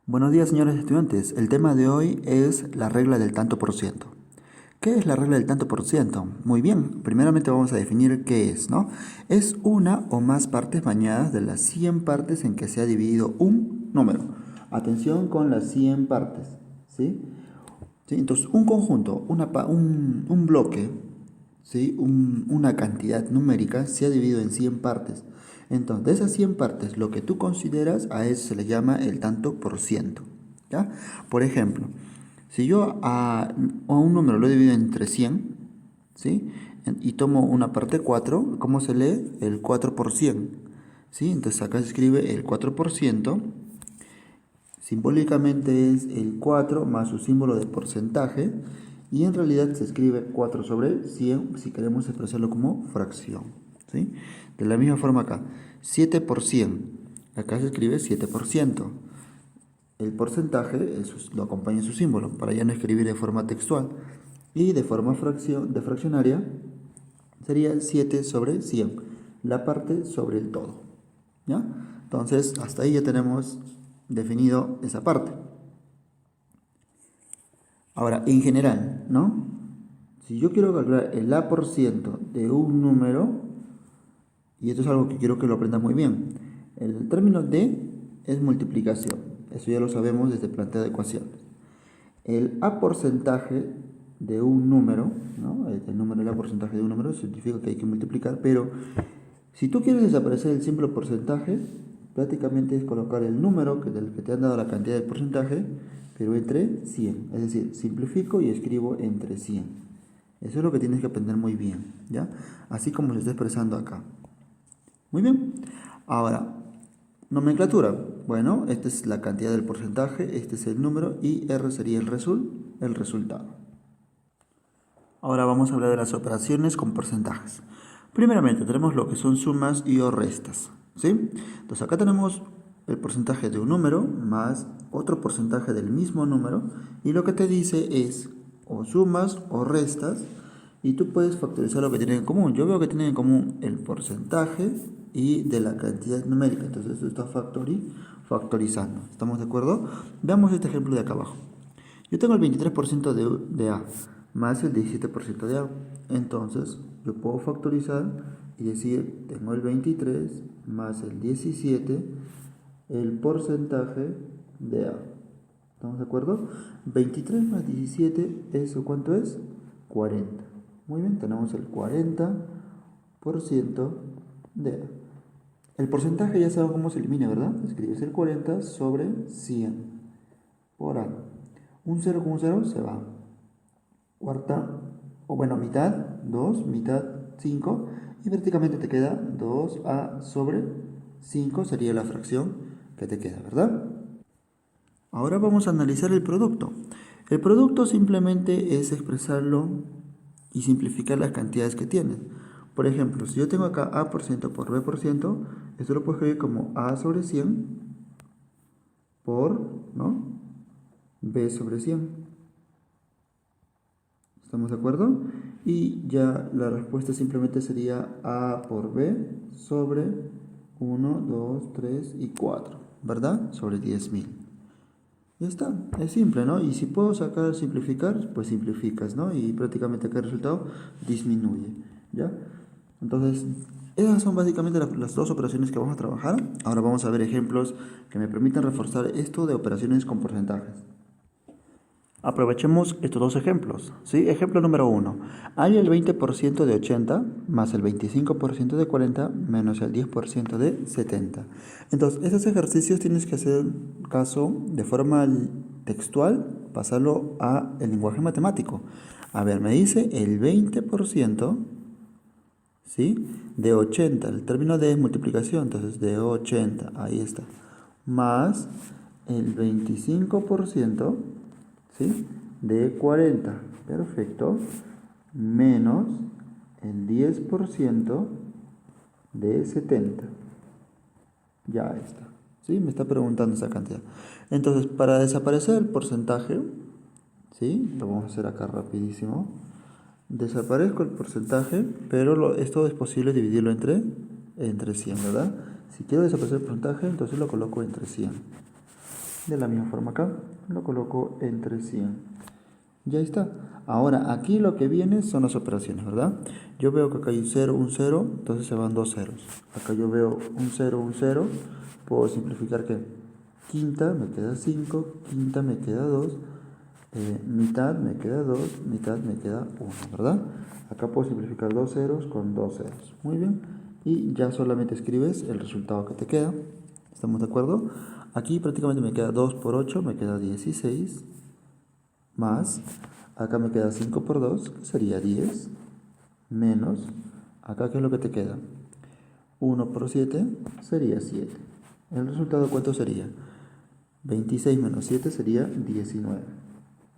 Buenos días, señores estudiantes. El tema de hoy es la regla del tanto por ciento. ¿Qué es la regla del tanto por ciento? Muy bien, primeramente vamos a definir qué es, ¿no? Es una o más partes bañadas de las 100 partes en que se ha dividido un número. Atención con las 100 partes, ¿sí? ¿Sí? Entonces, un conjunto, un bloque, ¿sí? Una cantidad numérica se ha dividido en 100 partes. Entonces, de esas 100 partes, lo que tú consideras, a eso se le llama el tanto por ciento, ¿ya? Por ejemplo, si yo a un número lo divido entre 100, ¿sí? Y tomo una parte 4, ¿cómo se lee? El 4 por 100, ¿sí? Entonces acá se escribe el 4%. Simbólicamente es el 4 más su símbolo de porcentaje y en realidad se escribe 4 sobre 100 si queremos expresarlo como fracción, ¿sí? De la misma forma acá, 7 por 100, acá se escribe 7%. El porcentaje lo acompaña su símbolo para ya no escribir de forma textual y de forma fraccionaria sería 7 sobre 100, la parte sobre el todo, ¿ya? Entonces, hasta ahí ya tenemos definido esa parte. Ahora, en general, ¿no? Si yo quiero calcular el A por ciento de un número, y esto es algo que quiero que lo aprendan muy bien, el término de es multiplicación. Eso ya lo sabemos desde plantea de ecuaciones. El A porcentaje de un número, ¿no? El número, el A porcentaje de un número significa que hay que multiplicar, pero si tú quieres desaparecer el símbolo porcentaje, prácticamente es colocar el número del que te han dado la cantidad de porcentaje, pero entre 100. Es decir, simplifico y escribo entre 100. Eso es lo que tienes que aprender muy bien, ¿ya? Así como se está expresando acá. Muy bien. Ahora, nomenclatura. Bueno, esta es la cantidad del porcentaje, este es el número y R sería el resultado. Ahora vamos a hablar de las operaciones con porcentajes. Primeramente tenemos lo que son sumas y o restas, ¿sí? Entonces acá tenemos el porcentaje de un número más otro porcentaje del mismo número y lo que te dice es o sumas o restas y tú puedes factorizar lo que tienen en común. Yo veo que tienen en común el porcentaje y de la cantidad numérica, entonces esto está factorizando. ¿Estamos de acuerdo? Veamos este ejemplo de acá abajo. Yo tengo el 23% de A más el 17% de A. Entonces, yo puedo factorizar y decir, tengo el 23 más el 17, el porcentaje de A. ¿Estamos de acuerdo? 23 más 17, ¿eso cuánto es? 40. Muy bien, tenemos el 40% de A. El porcentaje ya sabemos cómo se elimina, ¿verdad? Escribes el 40 sobre 100 por A. Un 0 con un 0 se va. Cuarta, o bueno, mitad, 2, mitad, 5. Y prácticamente te queda 2A sobre 5, sería la fracción que te queda, ¿verdad? Ahora vamos a analizar el producto. El producto simplemente es expresarlo y simplificar las cantidades que tienes. Por ejemplo, si yo tengo acá A por ciento por B por ciento, esto lo puedo escribir como A sobre 100 por, ¿no? B sobre 100. ¿Estamos de acuerdo? Y ya la respuesta simplemente sería A por B sobre 1, 2, 3 y 4, ¿verdad? Sobre 10.000. Ya está, es simple, ¿no? Y si puedo simplificar, pues simplificas, ¿no? Y prácticamente acá el resultado disminuye, ¿ya? Entonces, esas son básicamente las dos operaciones que vamos a trabajar. Ahora vamos a ver ejemplos que me permitan reforzar esto de operaciones con porcentajes. Aprovechemos estos dos ejemplos, ¿sí? Ejemplo número 1. Hay el 20% de 80 más el 25% de 40 menos el 10% de 70. Entonces, estos ejercicios tienes que hacer caso de forma textual, pasarlo a el lenguaje matemático. A ver, me dice el 20%, ¿sí? De 80, el término de multiplicación, entonces de 80, ahí está, más el 25%, ¿sí? De 40, perfecto, menos el 10% de 70, ya está, ¿sí? Me está preguntando esa cantidad. Entonces, para desaparecer el porcentaje, ¿sí? Lo vamos a hacer acá rapidísimo. Desaparezco el porcentaje, pero esto es posible dividirlo entre 100, ¿verdad? Si quiero desaparecer el porcentaje, entonces lo coloco entre 100. De la misma forma acá, lo coloco entre 100. Ya está. Ahora, aquí lo que viene son las operaciones, ¿verdad? Yo veo que acá hay un 0, entonces se van dos ceros. Acá yo veo un 0, puedo simplificar que quinta me queda 5, quinta me queda 2, mitad me queda 2, mitad me queda 1, ¿verdad? Acá puedo simplificar dos ceros con dos ceros. Muy bien. Y ya solamente escribes el resultado que te queda. ¿Estamos de acuerdo? Aquí prácticamente me queda 2 por 8, me queda 16. Más, acá me queda 5 por 2, que sería 10. Menos, acá ¿qué es lo que te queda? 1 por 7 sería 7. ¿El resultado cuánto sería? 26 menos 7 sería 19.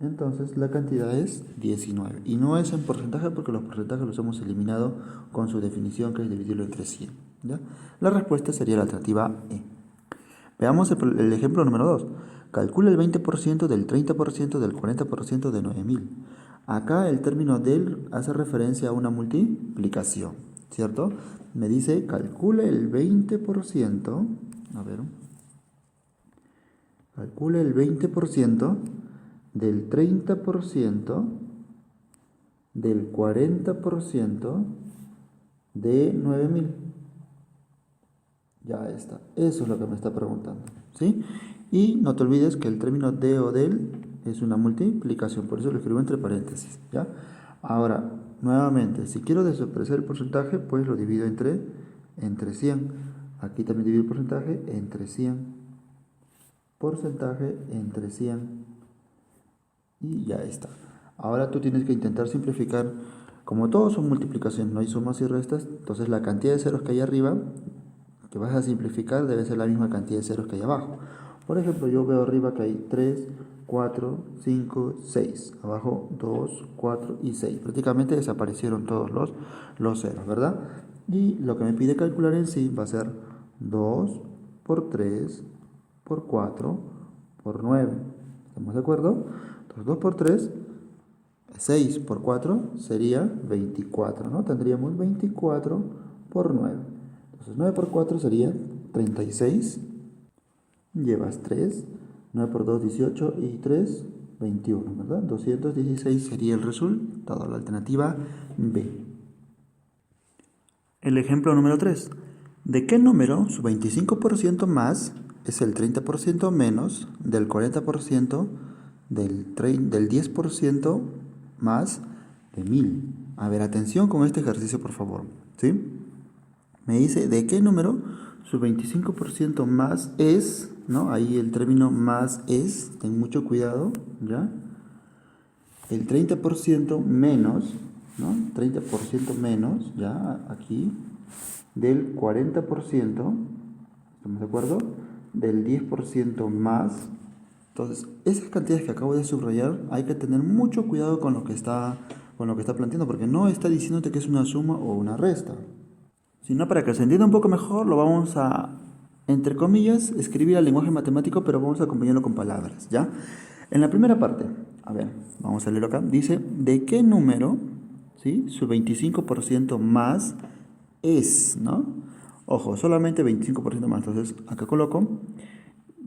Entonces la cantidad es 19. Y no es en porcentaje porque los porcentajes los hemos eliminado con su definición, que es dividirlo entre 100. ¿Ya? La respuesta sería la alternativa E. Veamos el ejemplo número 2. Calcula el 20% del 30% del 40% de 9000. Acá el término del hace referencia a una multiplicación, ¿cierto? Me dice, calcule el 20%, a ver, calcule el 20% del 30% del 40% de 9000. Ya está. Eso es lo que me está preguntando, ¿sí? Y no te olvides que el término de o del es una multiplicación, por eso lo escribo entre paréntesis, ¿ya? Ahora, nuevamente, si quiero desaparecer el porcentaje, pues lo divido entre 100. Aquí también divido el porcentaje entre 100. Porcentaje entre 100. Y ya está. Ahora tú tienes que intentar simplificar. Como todos son multiplicaciones, no hay sumas y restas, entonces la cantidad de ceros que hay arriba que vas a simplificar debe ser la misma cantidad de ceros que hay abajo. Por ejemplo, yo veo arriba que hay 3, 4, 5, 6. Abajo 2, 4 y 6. Prácticamente desaparecieron todos los ceros, ¿verdad? Y lo que me pide calcular en sí va a ser 2 por 3 por 4 por 9. ¿Estamos de acuerdo? Entonces 2 por 3, 6 por 4 sería 24, ¿no? Tendríamos 24 por 9. Entonces 9 por 4 sería 36, llevas 3, 9 por 2, 18 y 3, 21, ¿verdad? 216 sería el resultado, la alternativa B. El ejemplo número 3. ¿De qué número su 25% más es el 30% menos del 40% del 10% más de 1000? A ver, atención con este ejercicio, por favor, ¿sí? Me dice de qué número su 25% más es, ¿no? Ahí el término más es, ten mucho cuidado, ¿ya? El 30% menos, ¿no? 30% menos, ¿ya? Aquí, del 40%, ¿estamos de acuerdo? Del 10% más. Entonces, esas cantidades que acabo de subrayar, hay que tener mucho cuidado con lo que está planteando, porque no está diciéndote que es una suma o una resta. Sino para que se entienda un poco mejor, lo vamos a, entre comillas, escribir al lenguaje matemático, pero vamos a acompañarlo con palabras, ¿ya? En la primera parte, a ver, vamos a leerlo acá, dice, ¿de qué número, sí, su 25% más es, ¿no? Ojo, solamente 25% más, entonces acá coloco,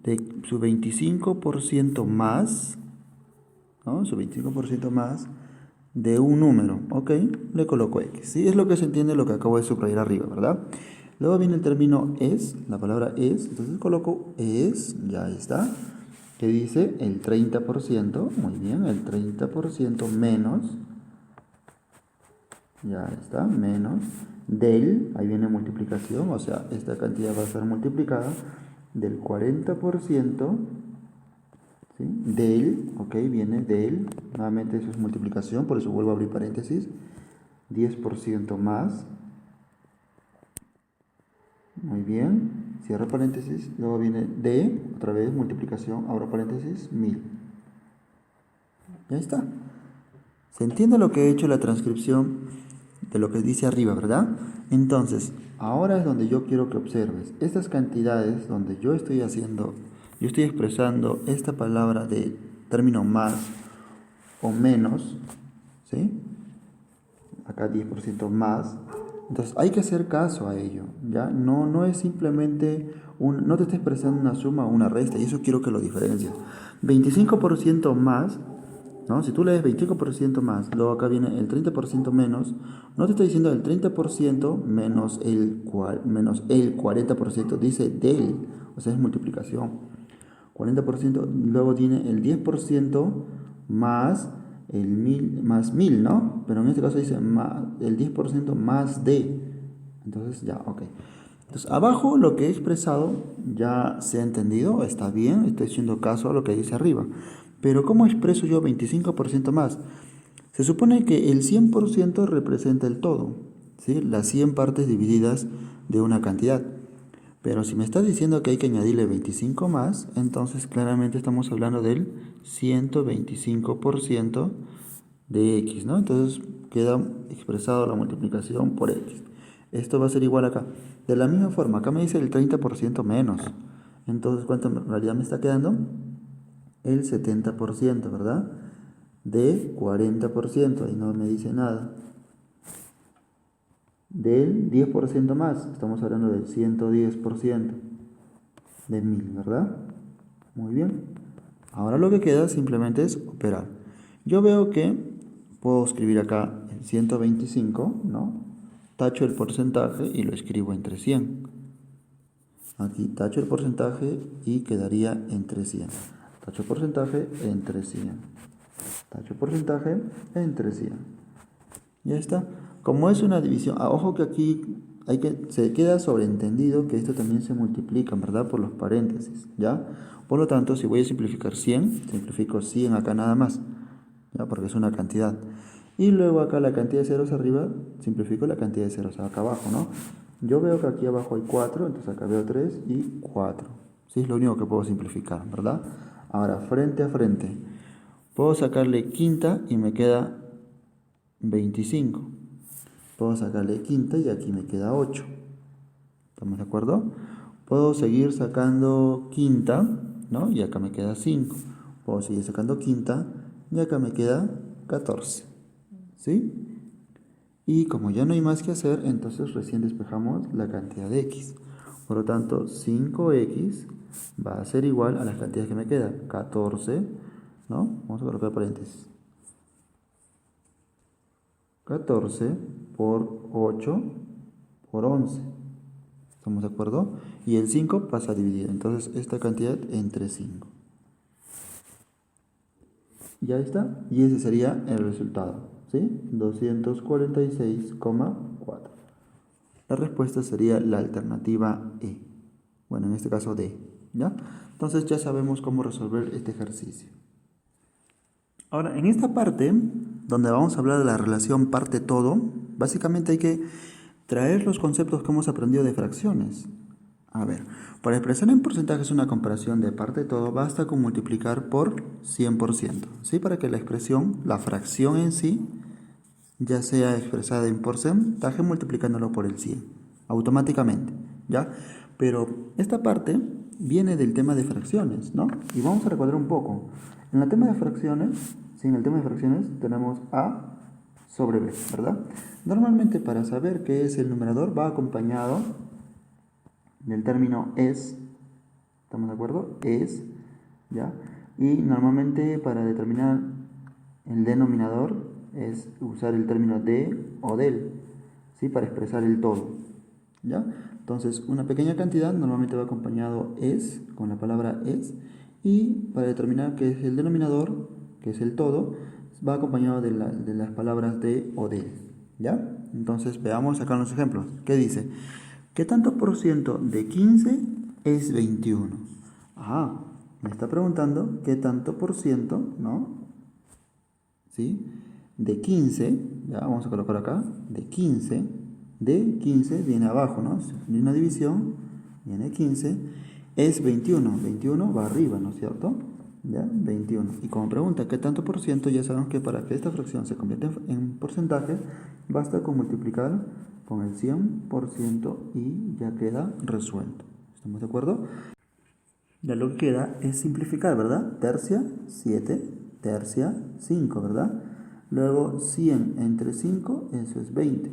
de su 25% más, ¿no? Su 25% más de un número, ¿ok? Le coloco X, ¿sí? Es lo que se entiende lo que acabo de subrayar arriba, ¿verdad? Luego viene el término es, la palabra es, entonces coloco es, ya está, que dice el 30%, muy bien, el 30% menos, ya está, menos, del, ahí viene multiplicación, o sea, esta cantidad va a ser multiplicada, del 40%, ¿sí? Del, ok, viene del, nuevamente eso es multiplicación, por eso vuelvo a abrir paréntesis, 10% más, muy bien, cierro paréntesis, luego viene de, otra vez multiplicación, abro paréntesis, 1000. Ya está. ¿Se entiende lo que he hecho la transcripción de lo que dice arriba, verdad? Entonces, ahora es donde yo quiero que observes estas cantidades donde yo estoy expresando esta palabra de término más o menos, ¿sí? Acá 10% más. Entonces hay que hacer caso a ello, ¿ya? No es simplemente no te está expresando una suma o una resta, y eso quiero que lo diferencies. 25% más, ¿no? Si tú lees 25% más, luego acá viene el 30% menos, no te está diciendo el 30% menos menos el 40%, dice del, o sea, es multiplicación. 40%, luego tiene el 10% más el 1000, ¿no? Pero en este caso dice el 10% más de. Entonces ya, ok. Entonces abajo lo que he expresado ya se ha entendido, está bien, estoy haciendo caso a lo que dice arriba. Pero ¿cómo expreso yo 25% más? Se supone que el 100% representa el todo, ¿sí? Las 100 partes divididas de una cantidad. Pero si me estás diciendo que hay que añadirle 25 más, entonces claramente estamos hablando del 125% de x, ¿no? Entonces queda expresado la multiplicación por x. Esto va a ser igual acá. De la misma forma, acá me dice el 30% menos. Entonces, ¿cuánto en realidad me está quedando? El 70%, ¿verdad? De 40%, y no me dice nada. Del 10% más, estamos hablando del 110% de 1000, ¿verdad? Muy bien. Ahora lo que queda simplemente es operar. Yo veo que puedo escribir acá el 125, ¿no? Tacho el porcentaje y lo escribo entre 100. Aquí tacho el porcentaje y quedaría entre 100. Tacho el porcentaje entre 100. Tacho el porcentaje entre 100. Ya está. Como es una división, ojo que aquí se queda sobreentendido que esto también se multiplica, ¿verdad? Por los paréntesis, ¿ya? Por lo tanto, si voy a simplificar 100, simplifico 100 acá nada más, ¿ya? Porque es una cantidad. Y luego acá la cantidad de ceros arriba, simplifico la cantidad de ceros acá abajo, ¿no? Yo veo que aquí abajo hay 4, entonces acá veo 3 y 4. Sí, es lo único que puedo simplificar, ¿verdad? Ahora, frente a frente, puedo sacarle quinta y me queda 25. Puedo sacarle quinta y aquí me queda 8. ¿Estamos de acuerdo? Puedo seguir sacando quinta, ¿no? Y acá me queda 5. Puedo seguir sacando quinta y acá me queda 14. ¿Sí? Y como ya no hay más que hacer, entonces recién despejamos la cantidad de x. Por lo tanto, 5x va a ser igual a la cantidad que me queda, 14, ¿no? Vamos a colocar paréntesis. 14 por 8 por 11. ¿Estamos de acuerdo? Y el 5 pasa a dividir. Entonces esta cantidad entre 5. Ya está. Y ese sería el resultado. ¿Sí? 246,4. La respuesta sería la alternativa E. Bueno, en este caso D. ¿Ya? Entonces ya sabemos cómo resolver este ejercicio. Ahora, en esta parte, donde vamos a hablar de la relación parte-todo, básicamente hay que traer los conceptos que hemos aprendido de fracciones. A ver, para expresar en porcentajes una comparación de parte-todo, basta con multiplicar por 100%, ¿sí? Para que la expresión, la fracción en sí, ya sea expresada en porcentaje multiplicándolo por el 100, automáticamente, ¿ya? Pero esta parte viene del tema de fracciones, ¿no? Y vamos a recordar un poco. En el tema de fracciones, en el tema de fracciones tenemos A sobre B, ¿verdad? Normalmente para saber qué es el numerador va acompañado del término es, ¿estamos de acuerdo? Es, ¿ya? Y normalmente para determinar el denominador es usar el término de o del, ¿sí? Para expresar el todo, ¿ya? Entonces, una pequeña cantidad normalmente va acompañado es, con la palabra es, y para determinar qué es el denominador, que es el todo, va acompañado de las palabras de o del, ¿ya? Entonces, veamos acá los ejemplos. ¿Qué dice? ¿Qué tanto por ciento de 15 es 21? Me está preguntando qué tanto por ciento, ¿no? ¿Sí? De 15, ya vamos a colocar acá, de 15 viene abajo, ¿no? De una división, viene 15, es 21, 21 va arriba, ¿no es cierto? ¿Ya? 21. Y como pregunta qué tanto por ciento, ya sabemos que para que esta fracción se convierta en porcentaje, basta con multiplicar con el 100% y ya queda resuelto. ¿Estamos de acuerdo? Ya lo que queda es simplificar, ¿verdad? Tercia, 7, tercia, 5, ¿verdad? Luego 100 entre 5, eso es 20.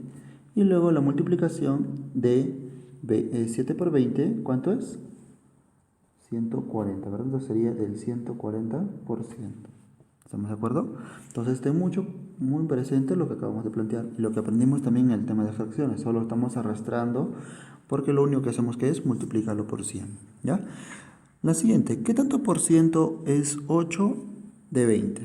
Y luego la multiplicación de 7 por 20, ¿cuánto es? 140, ¿verdad? Entonces sería del 140%. ¿Estamos de acuerdo? Entonces esté muy presente lo que acabamos de plantear y lo que aprendimos también en el tema de fracciones. Solo estamos arrastrando porque lo único que hacemos que es multiplicarlo por 100, ¿ya? La siguiente, ¿qué tanto por ciento es 8 de 20?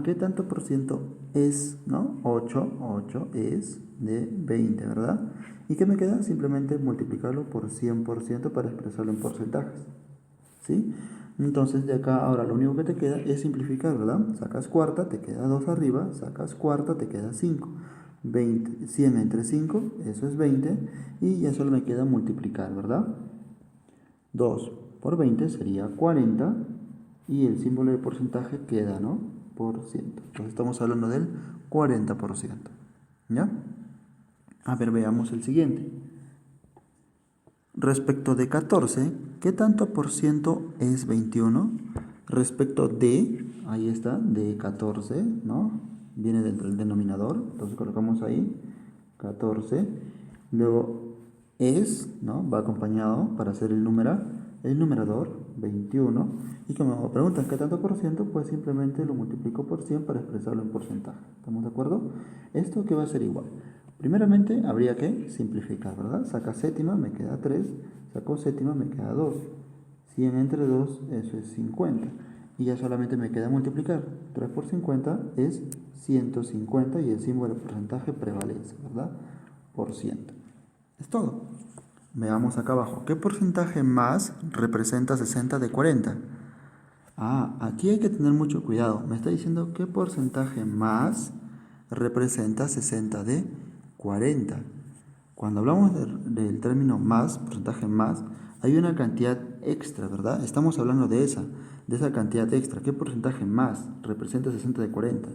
¿Qué tanto por ciento es, no? 8 es de 20, ¿verdad? ¿Y qué me queda? Simplemente multiplicarlo por 100% para expresarlo en porcentajes, ¿sí? Entonces de acá ahora lo único que te queda es simplificar, ¿verdad? Sacas cuarta, te queda 2 arriba, sacas cuarta, te queda 5. 20, 100 entre 5, eso es 20, y ya solo me queda multiplicar, ¿verdad? 2 por 20 sería 40, y el símbolo de porcentaje queda, ¿no? Por ciento. Entonces estamos hablando del 40%, ¿ya? A ver, veamos el siguiente. Respecto de 14, ¿qué tanto por ciento es 21? Respecto de, ahí está, de 14, ¿no? Viene del denominador, entonces colocamos ahí 14. Luego es, ¿no? Va acompañado para hacer el numerador, 21. Y como me preguntan qué tanto por ciento, pues simplemente lo multiplico por 100 para expresarlo en porcentaje. ¿Estamos de acuerdo? Esto que va a ser igual. Primeramente habría que simplificar, ¿verdad? Saca séptima, me queda 3. Saco séptima, me queda 2. 100 entre 2, eso es 50. Y ya solamente me queda multiplicar. 3 por 50 es 150 y el símbolo de porcentaje prevalece, ¿verdad? Por ciento. Es todo. Veamos acá abajo. ¿Qué porcentaje más representa 60 de 40? Aquí hay que tener mucho cuidado. Me está diciendo qué porcentaje más representa 60 de 40. Cuando hablamos del término más, porcentaje más, hay una cantidad extra, ¿verdad? Estamos hablando de esa cantidad extra. ¿Qué porcentaje más representa 60 de 40?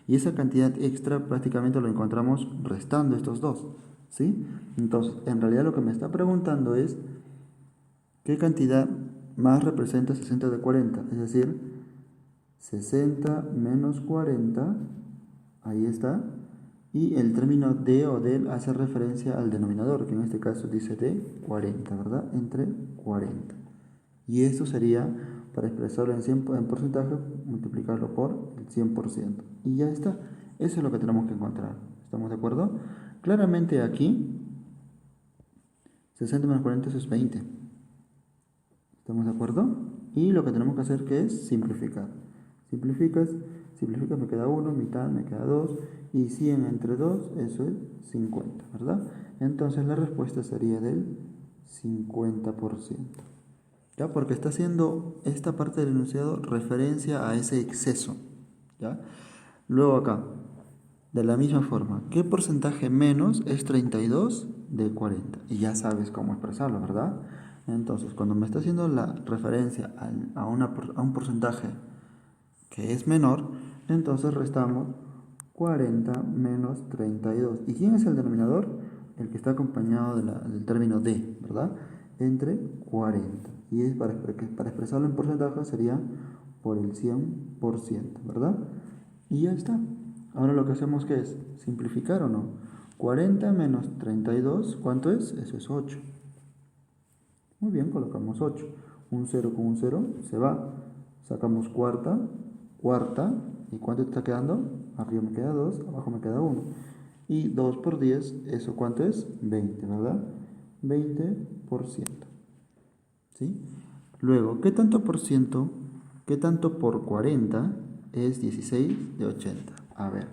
Y esa cantidad extra prácticamente lo encontramos restando estos dos, ¿sí? Entonces, en realidad lo que me está preguntando es ¿qué cantidad más representa 60 de 40? Es decir, 60 menos 40, ahí está, y el término de o del hace referencia al denominador, que en este caso dice de 40, ¿verdad? Entre 40. Y esto sería, para expresarlo en porcentaje, multiplicarlo por el 100%. Y ya está. Eso es lo que tenemos que encontrar. ¿Estamos de acuerdo? Claramente aquí, 60 menos 40 eso es 20. ¿Estamos de acuerdo? Y lo que tenemos que hacer que es simplificar. Simplificas, me queda 1, mitad me queda 2, y 100 entre 2, eso es 50, ¿verdad? Entonces la respuesta sería del 50%. ¿Ya? Porque está haciendo esta parte del enunciado referencia a ese exceso, ¿ya? Luego acá, de la misma forma, ¿qué porcentaje menos es 32 de 40? Y ya sabes cómo expresarlo, ¿verdad? Entonces, cuando me está haciendo la referencia a un porcentaje que es menor, entonces restamos 40 menos 32. ¿Y quién es el denominador? El que está acompañado del término de, ¿verdad? Entre 40. Y es para expresarlo en porcentaje sería por el 100%, ¿verdad? Y ya está. Ahora lo que hacemos que es simplificar o no. 40 menos 32, ¿cuánto es? Eso es 8. Muy bien, colocamos 8. Un 0 con un 0 se va. Sacamos cuarta, ¿y cuánto está quedando? Arriba me queda 2, abajo me queda 1. Y 2 por 10, ¿eso cuánto es? 20, ¿verdad? 20%. ¿Sí? Luego, ¿qué tanto por 40 es 16 de 80? A ver,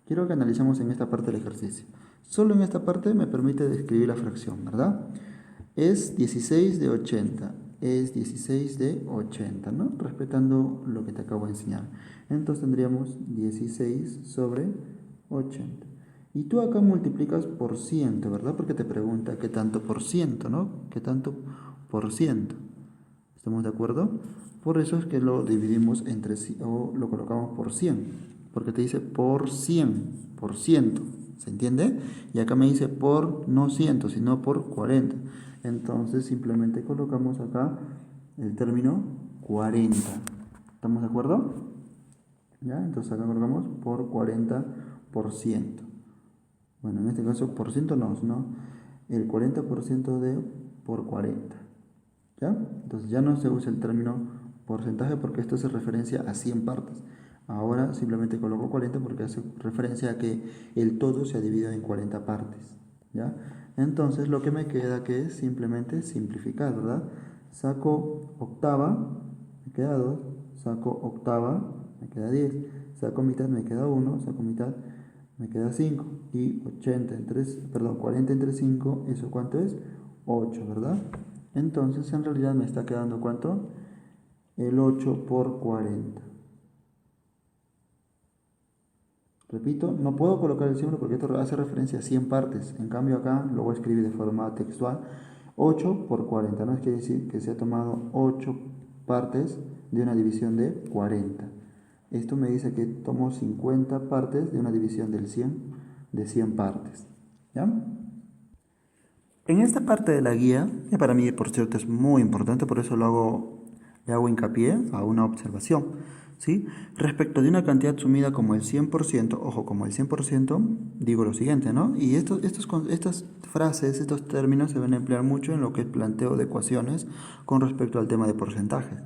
quiero que analicemos en esta parte del ejercicio. Solo en esta parte me permite describir la fracción, ¿verdad? Es 16 de 80, es 16 de 80, ¿no? Respetando lo que te acabo de enseñar. Entonces tendríamos 16 sobre 80. Y tú acá multiplicas por ciento, ¿verdad? Porque te pregunta qué tanto por ciento, ¿no? ¿Qué tanto por ciento? ¿Estamos de acuerdo? Por eso es que lo dividimos entre sí, o lo colocamos por 100, porque te dice por 100, por ciento, ¿se entiende? Y acá me dice por no 100, sino por 40. Entonces simplemente colocamos acá el término 40. ¿Estamos de acuerdo? ¿Ya? Entonces acá colocamos por 40%. Bueno, en este caso por ciento no, sino el 40% de por 40. ¿Ya? Entonces ya no se usa el término porcentaje porque esto hace referencia a 100 partes. Ahora simplemente coloco 40 porque hace referencia a que el todo se ha dividido en 40 partes. ¿Ya? Entonces lo que me queda que es simplemente simplificar, ¿verdad? Saco octava, me queda 2, saco octava, me queda 10, saco mitad, me queda 1, saco mitad, me queda 5, y 40 entre 5, ¿eso cuánto es? 8, ¿verdad? Entonces en realidad me está quedando ¿cuánto? El 8 por 40. Repito, no puedo colocar el símbolo porque esto hace referencia a 100 partes. En cambio acá lo voy a escribir de forma textual. 8 por 40, ¿no? Es quiere decir que se ha tomado 8 partes de una división de 40. Esto me dice que tomo 50 partes de una división de 100 partes. ¿Ya? En esta parte de la guía, que para mí por cierto es muy importante, por eso le hago hincapié a una observación, ¿sí? Respecto de una cantidad sumida como el 100%, ojo, como el 100%, digo lo siguiente, ¿no? Y estas frases, estos términos se van a emplear mucho en lo que es planteo de ecuaciones con respecto al tema de porcentajes.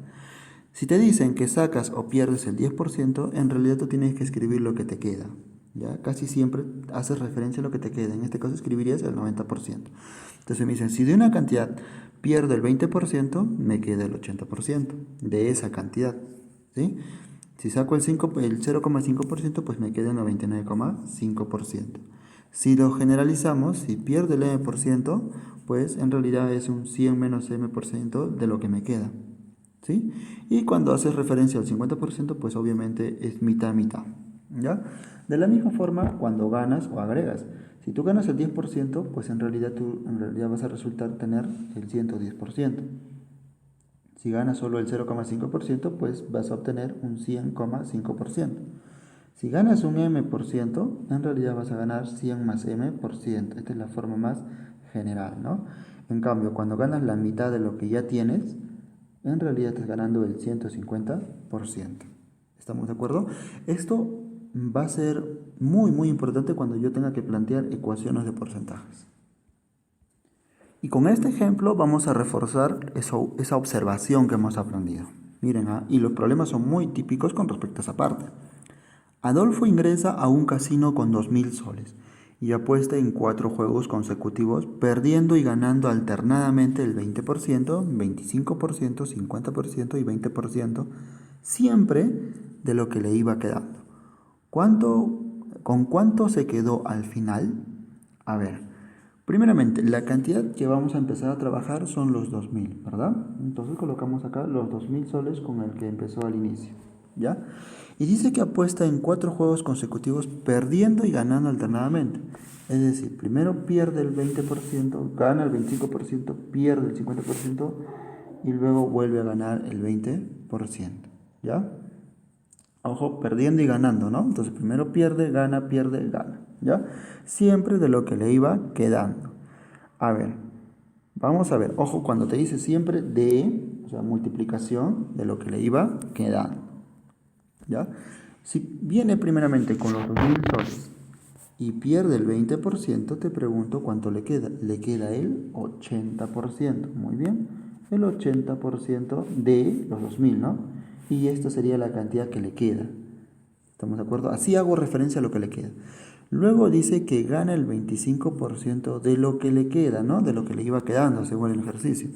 Si te dicen que sacas o pierdes el 10%, en realidad tú tienes que escribir lo que te queda. ¿Ya? Casi siempre haces referencia a lo que te queda. En este caso escribirías el 90%. Entonces me dicen, si de una cantidad pierdo el 20%, me queda el 80% de esa cantidad. ¿Sí? Si saco el 0,5%, pues me queda el 99,5%. Si lo generalizamos, si pierdo el m%, pues en realidad es un 100 menos m% de lo que me queda. ¿Sí? Y cuando haces referencia al 50%, pues obviamente es mitad, mitad. ¿Ya? De la misma forma, cuando ganas o agregas. Si tú ganas el 10%, pues en realidad vas a resultar tener el 110%. Si ganas solo el 0,5%, pues vas a obtener un 100,5%. Si ganas un m%, en realidad vas a ganar 100 más m%. Esta es la forma más general, ¿no? En cambio, cuando ganas la mitad de lo que ya tienes, en realidad estás ganando el 150%. ¿Estamos de acuerdo? Esto va a ser muy, muy importante cuando yo tenga que plantear ecuaciones de porcentajes. Y con este ejemplo vamos a reforzar esa observación que hemos aprendido. Miren, y los problemas son muy típicos con respecto a esa parte. Adolfo ingresa a un casino con 2.000 soles y apuesta en 4 juegos consecutivos, perdiendo y ganando alternadamente el 20%, 25%, 50% y 20%, siempre de lo que le iba quedando. ¿Con cuánto se quedó al final? A ver, primeramente, la cantidad que vamos a empezar a trabajar son los 2.000, ¿verdad? Entonces colocamos acá los 2.000 soles con el que empezó al inicio, ¿ya? Y dice que apuesta en 4 juegos consecutivos perdiendo y ganando alternadamente. Es decir, primero pierde el 20%, gana el 25%, pierde el 50% y luego vuelve a ganar el 20%, ¿ya? Ojo, perdiendo y ganando, ¿no? Entonces primero pierde, gana, ¿ya? Siempre de lo que le iba quedando. A ver, vamos a ver, ojo, cuando te dice siempre o sea, multiplicación de lo que le iba quedando, ¿ya? Si viene primeramente con los 2.000 soles y pierde el 20%, te pregunto cuánto le queda. Le queda el 80%, muy bien, el 80% de los 2.000, ¿no? Y esta sería la cantidad que le queda. ¿Estamos de acuerdo? Así hago referencia a lo que le queda. Luego dice que gana el 25% de lo que le queda, ¿no? De lo que le iba quedando según el ejercicio.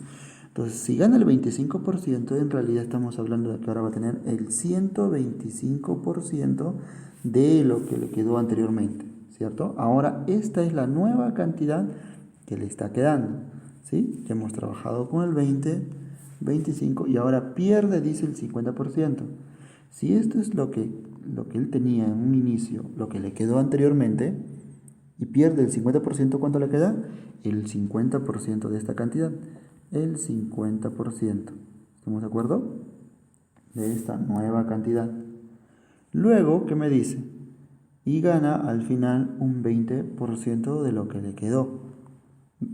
Entonces, si gana el 25%, en realidad estamos hablando de que ahora va a tener el 125% de lo que le quedó anteriormente, ¿cierto? Ahora, esta es la nueva cantidad que le está quedando, ¿sí? Ya hemos trabajado con el 20, 25 y ahora pierde, dice, el 50%. Si esto es lo que él tenía en un inicio, lo que le quedó anteriormente, y pierde el 50%, ¿cuánto le queda? El 50% de esta cantidad. El 50%. ¿Estamos de acuerdo? De esta nueva cantidad. Luego, ¿qué me dice? Y gana al final un 20% de lo que le quedó.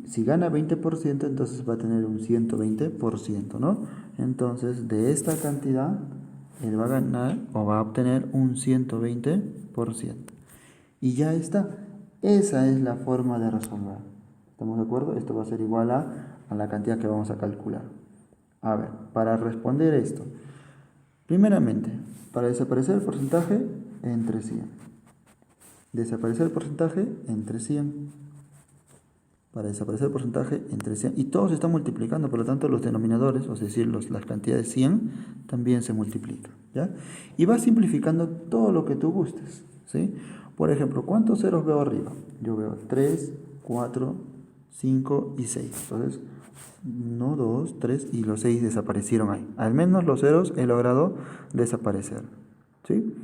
Si gana 20%, entonces va a tener un 120%, ¿no? Entonces, de esta cantidad, él va a ganar o va a obtener un 120%. Y ya está. Esa es la forma de resolver. ¿Estamos de acuerdo? Esto va a ser igual a la cantidad que vamos a calcular. A ver, para responder esto, primeramente, para desaparecer el porcentaje entre 100. Desaparecer el porcentaje entre 100. Para desaparecer el porcentaje entre 100. Y todos se están multiplicando, por lo tanto los denominadores, es decir, las cantidades 100, también se multiplican, ¿ya? Y vas simplificando todo lo que tú gustes, ¿sí? Por ejemplo, ¿cuántos ceros veo arriba? Yo veo 3, 4, 5 y 6. Entonces, 1, 2, 3 y los 6 desaparecieron ahí. Al menos los ceros he logrado desaparecer, ¿sí?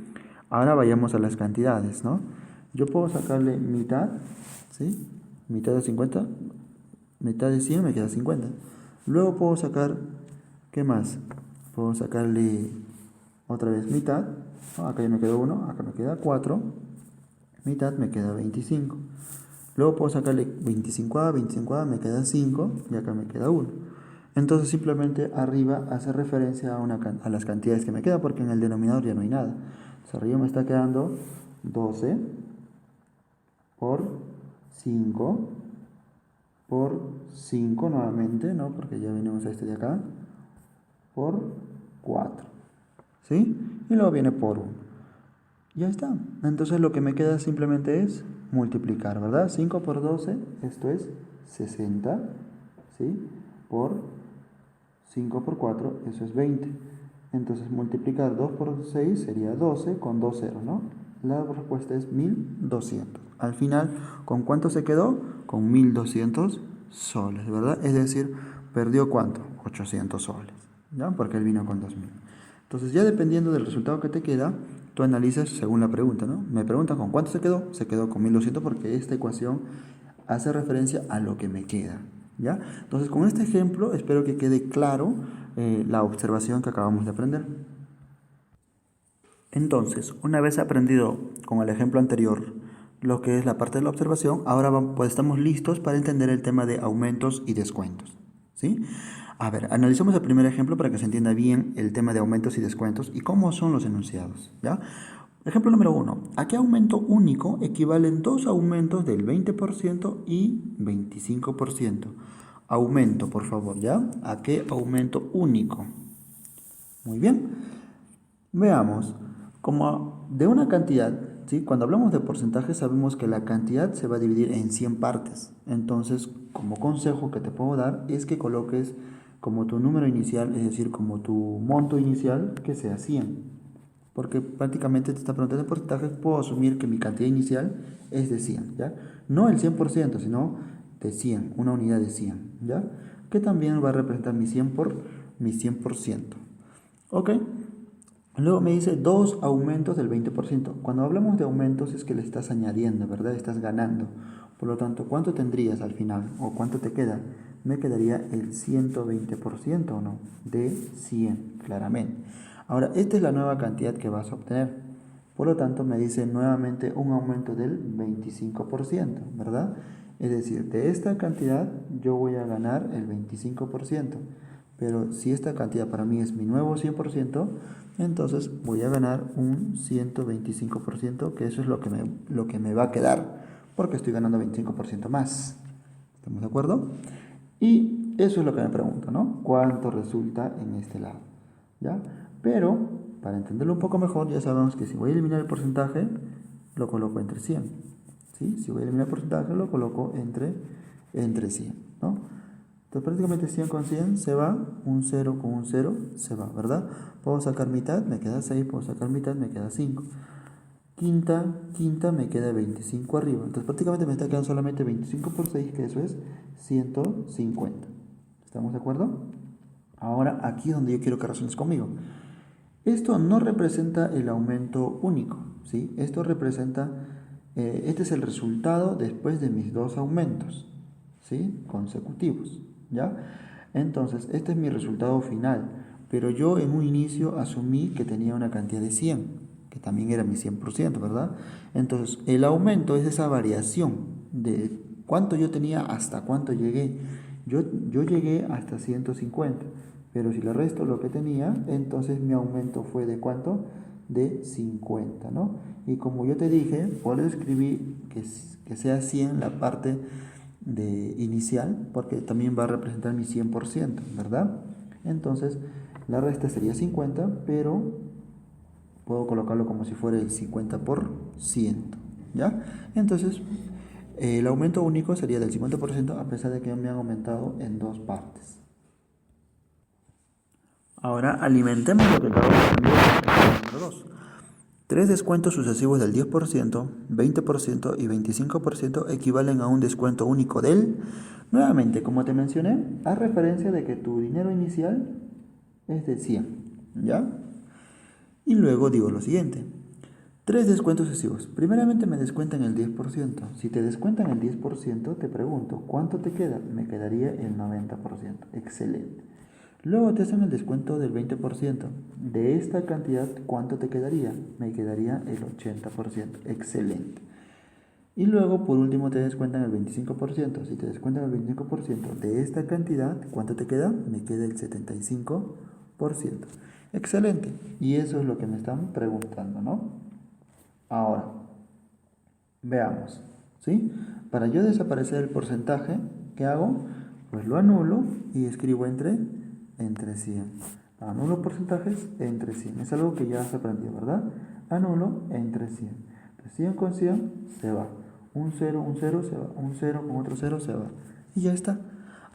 Ahora vayamos a las cantidades, ¿no? Yo puedo sacarle mitad, ¿sí? Mitad de 50, mitad de 100 me queda 50. Luego puedo sacar, ¿qué más? Puedo sacarle otra vez mitad, ¿no? Acá ya me quedó 1, acá me queda 4, mitad me queda 25. Luego puedo sacarle 25A, me queda 5 y acá me queda 1. Entonces simplemente arriba hace referencia a las cantidades que me quedan porque en el denominador ya no hay nada. Entonces arriba me está quedando 12 por 5 por 5 nuevamente, ¿no? Porque ya venimos a este de acá, por 4, ¿sí? Y luego viene por 1. Ya está. Entonces lo que me queda simplemente es multiplicar, ¿verdad? 5 por 12, esto es 60, ¿sí? Por 5 por 4, eso es 20. Entonces multiplicar 2 por 6 sería 12 con 2 ceros, ¿no? La respuesta es 1200. Al final, ¿con cuánto se quedó? Con 1200 soles, ¿verdad? Es decir, perdió ¿cuánto? 800 soles, ¿ya? Porque él vino con 2000. Entonces, ya dependiendo del resultado que te queda, tú analizas según la pregunta, ¿no? Me preguntan ¿con cuánto se quedó? Se quedó con 1200 porque esta ecuación hace referencia a lo que me queda, ¿ya? Entonces, con este ejemplo, espero que quede claro la observación que acabamos de aprender. Entonces, una vez aprendido con el ejemplo anterior lo que es la parte de la observación, ahora pues estamos listos para entender el tema de aumentos y descuentos, ¿sí? A ver, analicemos el primer ejemplo para que se entienda bien el tema de aumentos y descuentos y cómo son los enunciados, ¿ya? Ejemplo número 1. ¿A qué aumento único equivalen dos aumentos del 20% y 25%? Aumento, por favor, ¿ya? ¿A qué aumento único? Muy bien. Veamos. Como de una cantidad, ¿sí? Cuando hablamos de porcentaje sabemos que la cantidad se va a dividir en 100 partes. Entonces, como consejo que te puedo dar es que coloques como tu número inicial, es decir, como tu monto inicial, que sea 100. Porque prácticamente te está preguntando el porcentaje, puedo asumir que mi cantidad inicial es de 100, ¿ya? No el 100%, sino de 100, una unidad de 100, ¿ya? Que también va a representar mi 100 por mi 100%. ¿Ok? Luego me dice dos aumentos del 20%. Cuando hablamos de aumentos es que le estás añadiendo, ¿verdad? Estás ganando. Por lo tanto, ¿cuánto tendrías al final? ¿O cuánto te queda? Me quedaría el 120%, ¿o no? De 100, claramente. Ahora, esta es la nueva cantidad que vas a obtener. Por lo tanto, me dice nuevamente un aumento del 25%, ¿verdad? Es decir, de esta cantidad yo voy a ganar el 25%. Pero si esta cantidad para mí es mi nuevo 100%, entonces voy a ganar un 125%, que eso es lo que me va a quedar, porque estoy ganando 25% más. ¿Estamos de acuerdo? Y eso es lo que me pregunto, ¿no? ¿Cuánto resulta en este lado? ¿Ya? Pero, para entenderlo un poco mejor, ya sabemos que si voy a eliminar el porcentaje, lo coloco entre 100. ¿Sí? Si voy a eliminar el porcentaje, lo coloco entre 100, ¿no? Entonces prácticamente 100 con 100 se va, un 0 con un 0 se va, ¿verdad? Puedo sacar mitad, me queda 6, puedo sacar mitad, me queda 5. Quinta me queda 25 arriba. Entonces prácticamente me está quedando solamente 25 por 6, que eso es 150. ¿Estamos de acuerdo? Ahora aquí es donde yo quiero que razones conmigo. Esto no representa el aumento único, ¿sí? Esto representa, este es el resultado después de mis dos aumentos, ¿sí? Consecutivos, ¿ya? Entonces, este es mi resultado final, pero yo en un inicio asumí que tenía una cantidad de 100, que también era mi 100%, ¿verdad? Entonces, el aumento es esa variación de cuánto yo tenía hasta cuánto llegué. Yo llegué hasta 150, pero si le resto lo que tenía, entonces mi aumento fue ¿de cuánto? De 50, ¿no? Y como yo te dije, puedo escribir que sea 100 la parte de inicial, porque también va a representar mi 100%, ¿verdad? Entonces, la resta sería 50, pero puedo colocarlo como si fuera el 50%, ¿ya? Entonces, el aumento único sería del 50% a pesar de que me han aumentado en dos partes. Ahora alimentemos lo que acabamos de aprender en el número 2. Tres descuentos sucesivos del 10%, 20% y 25% equivalen a un descuento único del... Nuevamente, como te mencioné, haz referencia de que tu dinero inicial es de 100, ¿ya? Y luego digo lo siguiente. Tres descuentos sucesivos. Primeramente me descuentan el 10%. Si te descuentan el 10%, te pregunto, ¿cuánto te queda? Me quedaría el 90%. Excelente. Luego te hacen el descuento del 20%. De esta cantidad, ¿cuánto te quedaría? Me quedaría el 80%. Excelente. Y luego, por último, te descuentan el 25%. Si te descuentan el 25% de esta cantidad, ¿cuánto te queda? Me queda el 75%. Excelente. Y eso es lo que me están preguntando, ¿no? Ahora, veamos, ¿sí? Para yo desaparecer el porcentaje, ¿qué hago? Pues lo anulo y escribo entre 100. Anulo porcentajes entre 100. Es algo que ya has aprendido, ¿verdad? Anulo entre 100. De 100 con 100 se va. Un 0 se va. Un 0 con otro 0 se va. Y ya está.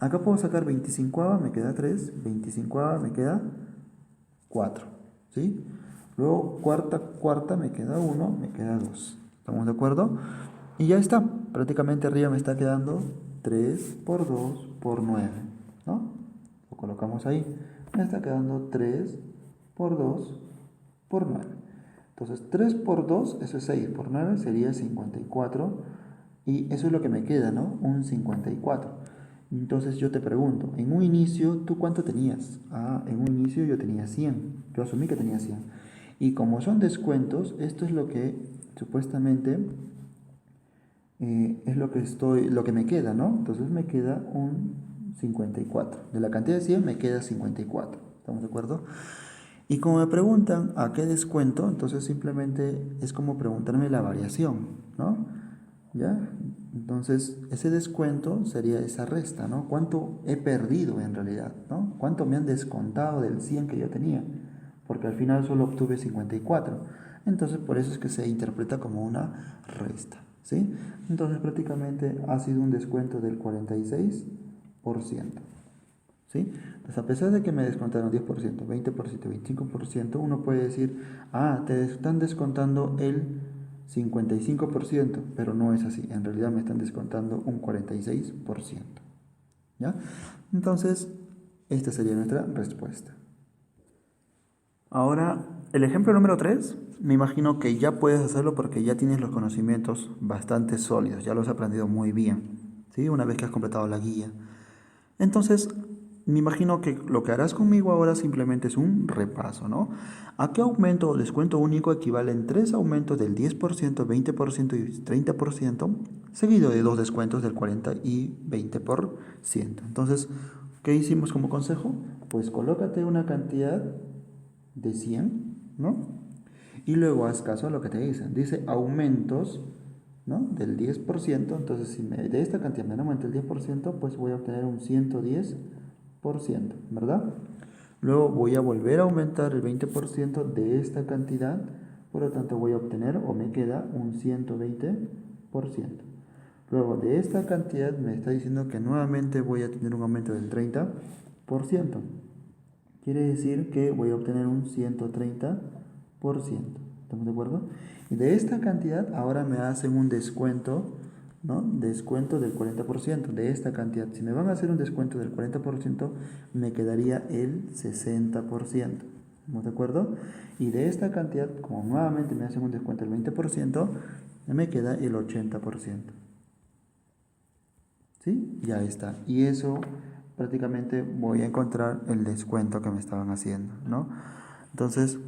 Acá puedo sacar 25, me queda 3. 25 me queda 4. ¿Sí? Luego cuarta me queda 1, me queda 2. ¿Estamos de acuerdo? Y ya está. Prácticamente arriba me está quedando 3 por 2 por 9. ¿No? Lo colocamos ahí. Me está quedando 3 por 2 por 9. Entonces 3 por 2, eso es 6 por 9, sería 54. Y eso es lo que me queda, ¿no? Un 54. Entonces yo te pregunto, en un inicio, ¿tú cuánto tenías? En un inicio yo tenía 100. Yo asumí que tenía 100. Y como son descuentos, esto es lo que supuestamente es lo que me queda, ¿no? Entonces me queda un 54. De la cantidad de 100 me queda 54. ¿Estamos de acuerdo? Y como me preguntan a qué descuento, entonces simplemente es como preguntarme la variación, ¿no? ¿Ya? Entonces, ese descuento sería esa resta, ¿no? ¿Cuánto he perdido en realidad, ¿no? ¿Cuánto me han descontado del 100 que yo tenía? Porque al final solo obtuve 54. Entonces, por eso es que se interpreta como una resta, ¿sí? Entonces, prácticamente ha sido un descuento del 46%. ¿Sí? Entonces, a pesar de que me descontaron 10%, 20%, 25%, uno puede decir, te están descontando el 55%, pero no es así. En realidad me están descontando un 46%. ¿Ya? Entonces, esta sería nuestra respuesta. Ahora, el ejemplo número 3, me imagino que ya puedes hacerlo porque ya tienes los conocimientos bastante sólidos, ya los has aprendido muy bien, ¿sí? Una vez que has completado la guía. Entonces, me imagino que lo que harás conmigo ahora simplemente es un repaso, ¿no? ¿A qué aumento o descuento único equivalen 3 aumentos del 10%, 20% y 30%, seguido de 2 descuentos del 40 y 20%? Entonces, ¿qué hicimos como consejo? Pues colócate una cantidad de 100, ¿no? Y luego haz caso a lo que te dicen. Dice aumentos, ¿no? Del 10%. Entonces, si de esta cantidad me aumenta el 10%, pues voy a obtener un 110%, ¿verdad? Luego voy a volver a aumentar el 20% de esta cantidad. Por lo tanto, voy a obtener o me queda un 120%. Luego, de esta cantidad me está diciendo que nuevamente voy a tener un aumento del 30%. Quiere decir que voy a obtener un 130%. ¿Estamos de acuerdo? Y de esta cantidad ahora me hacen un descuento, ¿no? Descuento del 40% de esta cantidad. Si me van a hacer un descuento del 40%, me quedaría el 60%. ¿Estamos de acuerdo? Y de esta cantidad, como nuevamente me hacen un descuento del 20%, me queda el 80%. ¿Sí? Ya está. Y eso prácticamente voy a encontrar el descuento que me estaban haciendo, ¿no? Entonces,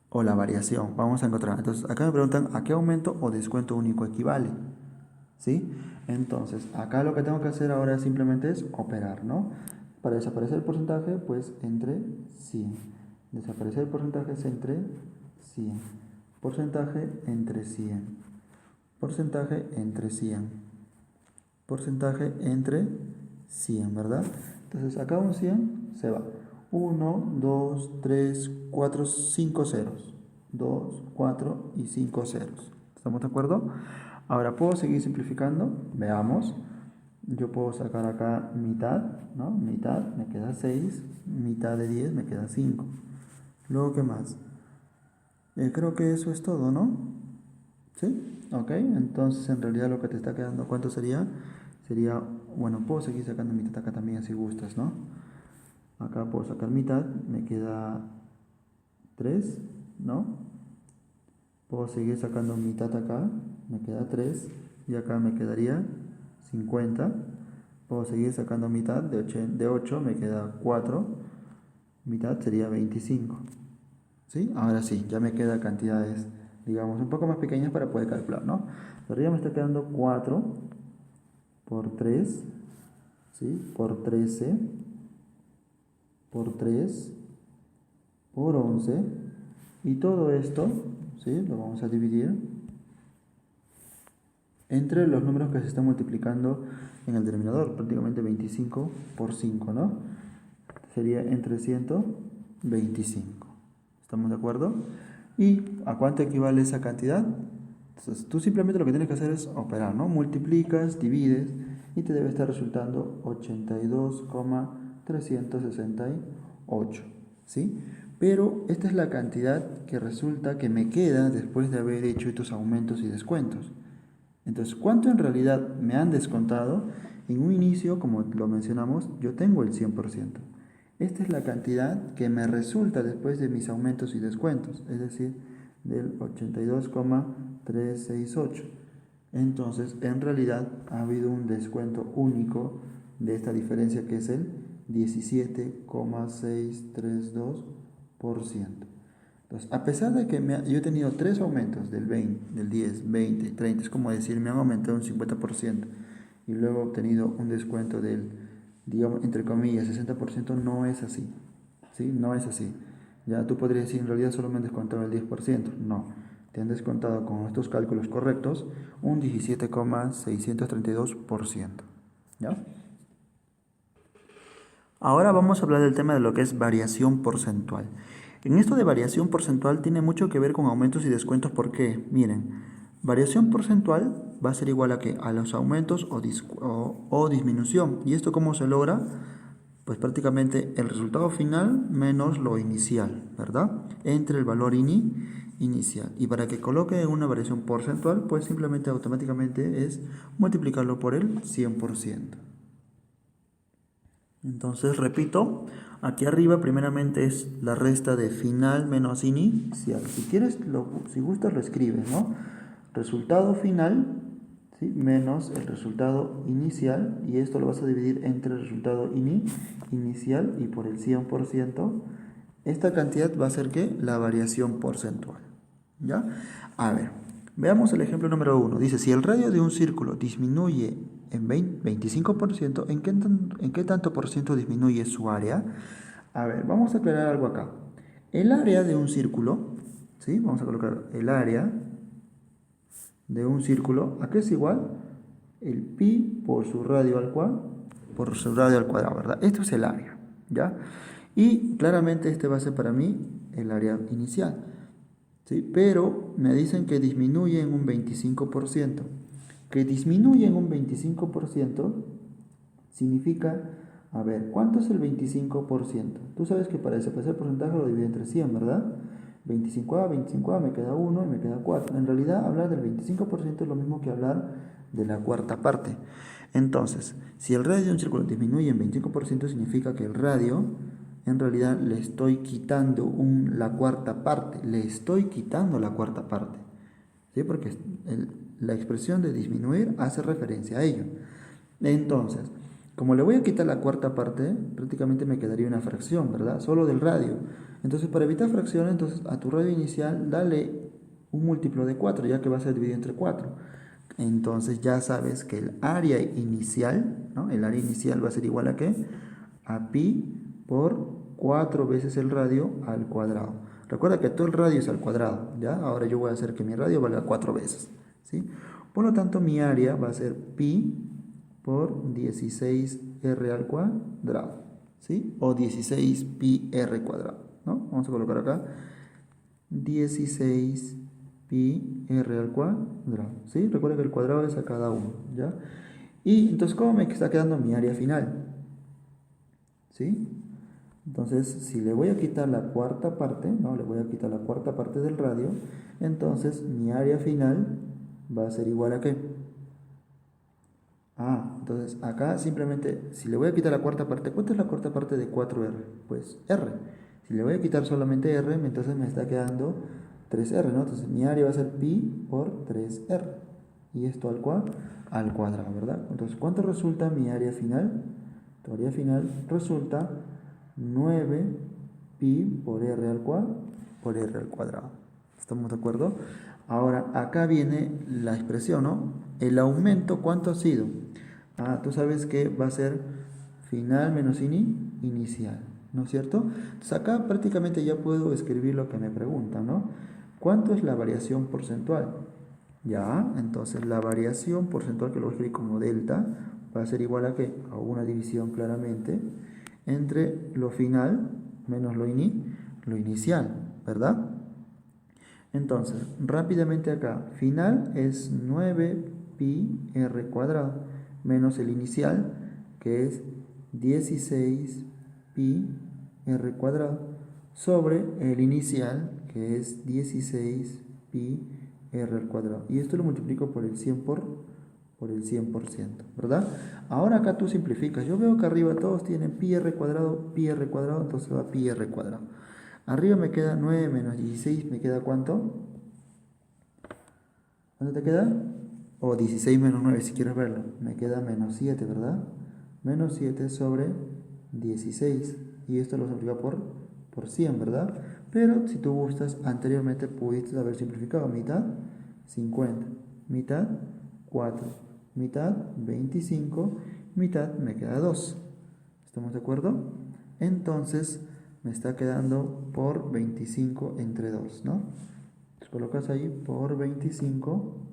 o la variación, vamos a encontrar. Entonces, acá me preguntan a qué aumento o descuento único equivale, ¿sí? Entonces, acá lo que tengo que hacer ahora simplemente es operar, ¿no? Para desaparecer el porcentaje, pues entre 100. Desaparecer el porcentaje es entre 100. Porcentaje entre 100. Porcentaje entre 100. Porcentaje entre 100, ¿verdad? Entonces acá un 100 se va. 1, 2, 3, 4, 5 ceros. 2, 4 y 5 ceros. ¿Estamos de acuerdo? Ahora, ¿puedo seguir simplificando? Veamos. Yo puedo sacar acá mitad, ¿no? Mitad, me queda 6. Mitad de 10 me queda 5. Luego, ¿qué más? Creo que eso es todo, ¿no? ¿Sí? Ok, entonces en realidad lo que te está quedando, ¿cuánto sería? Sería, bueno, puedo seguir sacando mitad acá también si gustas, ¿no? Acá puedo sacar mitad, me queda 3, ¿no? Puedo seguir sacando mitad acá, me queda 3, y acá me quedaría 50. Puedo seguir sacando mitad de 8, me queda 4, mitad sería 25. ¿Sí? Ahora sí, ya me queda cantidades, digamos, un poco más pequeñas para poder calcular, ¿no? Pero ya me está quedando 4 por 3, ¿sí? Por 13, por 3, por 11, y todo esto, ¿sí? Lo vamos a dividir entre los números que se están multiplicando en el denominador, prácticamente 25 por 5, ¿no? Sería entre 125. ¿Estamos de acuerdo? ¿Y a cuánto equivale esa cantidad? Entonces, tú simplemente lo que tienes que hacer es operar, ¿no? Multiplicas, divides y te debe estar resultando 82,368, ¿sí? Pero esta es la cantidad que resulta que me queda después de haber hecho estos aumentos y descuentos. Entonces, ¿cuánto en realidad me han descontado? En un inicio, como lo mencionamos, yo tengo el 100%. Esta es la cantidad que me resulta después de mis aumentos y descuentos, es decir, del 82,368. Entonces, en realidad ha habido un descuento único de esta diferencia que es el 17,632%. Entonces, a pesar de que yo he tenido 3 aumentos del 20, del 10, 20, 30, es como decir, me han aumentado un 50% y luego he obtenido un descuento del, digamos, entre comillas, 60%, no es así, ¿sí? No es así. Ya tú podrías decir, en realidad solo me han descontado el 10%, no. Te han descontado con estos cálculos correctos un 17,632%, ¿ya? Ahora vamos a hablar del tema de lo que es variación porcentual. En esto de variación porcentual tiene mucho que ver con aumentos y descuentos. ¿Por qué? Miren, variación porcentual va a ser igual a ¿qué? A los aumentos o disminución. ¿Y esto cómo se logra? Pues prácticamente el resultado final menos lo inicial, ¿verdad? Entre el valor inicial. Y para que coloque una variación porcentual, pues simplemente automáticamente es multiplicarlo por el 100%. Entonces, repito, aquí arriba primeramente es la resta de final menos inicial. Si quieres, si gustas, lo escribes, ¿no? Resultado final, ¿sí? Menos el resultado inicial, y esto lo vas a dividir entre el resultado inicial y por el 100%. Esta cantidad va a ser, ¿qué? La variación porcentual, ¿ya? A ver, veamos el ejemplo número 1. Dice, si el radio de un círculo disminuye en 25%, ¿en qué tanto por ciento disminuye su área? A ver, vamos a aclarar algo acá. El área de un círculo, ¿sí? Vamos a colocar el área de un círculo, ¿a qué es igual? El pi por su radio al cuadrado, ¿verdad? Esto es el área, ¿ya? Y claramente este va a ser para mí el área inicial, ¿sí? Pero me dicen que disminuye en un 25%. Que disminuye en un 25% significa, a ver, ¿cuánto es el 25%? Tú sabes que para ese porcentaje lo divido entre 100, ¿verdad? 25A, 25A, me queda 1 y me queda 4. En realidad, hablar del 25% es lo mismo que hablar de la cuarta parte. Entonces, si el radio de un círculo disminuye en 25%, significa que el radio, en realidad, le estoy quitando la cuarta parte. Le estoy quitando la cuarta parte, ¿sí? Porque la expresión de disminuir hace referencia a ello. Entonces, como le voy a quitar la cuarta parte, prácticamente me quedaría una fracción, ¿verdad? Solo del radio. Entonces, para evitar fracciones, entonces a tu radio inicial dale un múltiplo de 4, ya que va a ser dividido entre 4. Entonces ya sabes que el área inicial, ¿no? El área inicial va a ser igual a ¿qué? A pi por 4 veces el radio al cuadrado. Recuerda que todo el radio es al cuadrado, ¿ya? Ahora yo voy a hacer que mi radio valga 4 veces, ¿sí? Por lo tanto, mi área va a ser pi por 16r al cuadrado. ¿sí? O 16 pi r cuadrado, ¿no? Vamos a colocar acá 16 pi r al cuadrado, ¿sí? Recuerda que el cuadrado es a cada uno, ¿ya? Y entonces, ¿cómo me está quedando mi área final? ¿Sí? Entonces, si le voy a quitar la cuarta parte, ¿no? Le voy a quitar la cuarta parte del radio, entonces mi área final va a ser igual a ¿qué? Entonces acá simplemente, si le voy a quitar la cuarta parte, ¿cuánto es la cuarta parte de 4R? Pues R. Si le voy a quitar solamente R, entonces me está quedando 3R, ¿no? Entonces mi área va a ser pi por 3R. Y esto al cuadrado, ¿verdad? Entonces, ¿cuánto resulta mi área final? Tu área final resulta 9 pi por R al cuadrado. ¿Estamos de acuerdo? Ahora, acá viene la expresión, ¿no? El aumento, ¿cuánto ha sido? Tú sabes que va a ser final menos inicial, ¿no es cierto? Entonces acá prácticamente ya puedo escribir lo que me preguntan, ¿no? ¿Cuánto es la variación porcentual? Ya, entonces la variación porcentual, que lo voy a escribir como delta, va a ser igual a ¿qué? A una división claramente entre lo final menos lo inicial, ¿verdad? Entonces, rápidamente acá, final es 9 pi r cuadrado menos el inicial, que es 16 pi r cuadrado, sobre el inicial, que es 16 pi r al cuadrado. Y esto lo multiplico por el 100%, ¿verdad? Ahora acá tú simplificas. Yo veo que arriba todos tienen pi r cuadrado, entonces va pi r cuadrado. Arriba me queda 9 menos 16, ¿me queda cuánto? ¿Cuánto te queda? O 16 menos 9 si quieres verlo. Me queda menos 7, ¿verdad? Menos 7 sobre 16. Y esto lo multiplica por 100, ¿verdad? Pero si tú gustas, anteriormente pudiste haber simplificado. Mitad, 50. Mitad, 4. Mitad, 25. Mitad, me queda 2. ¿Estamos de acuerdo? Entonces, me está quedando por 25 entre 2, ¿no? Entonces colocas ahí por 25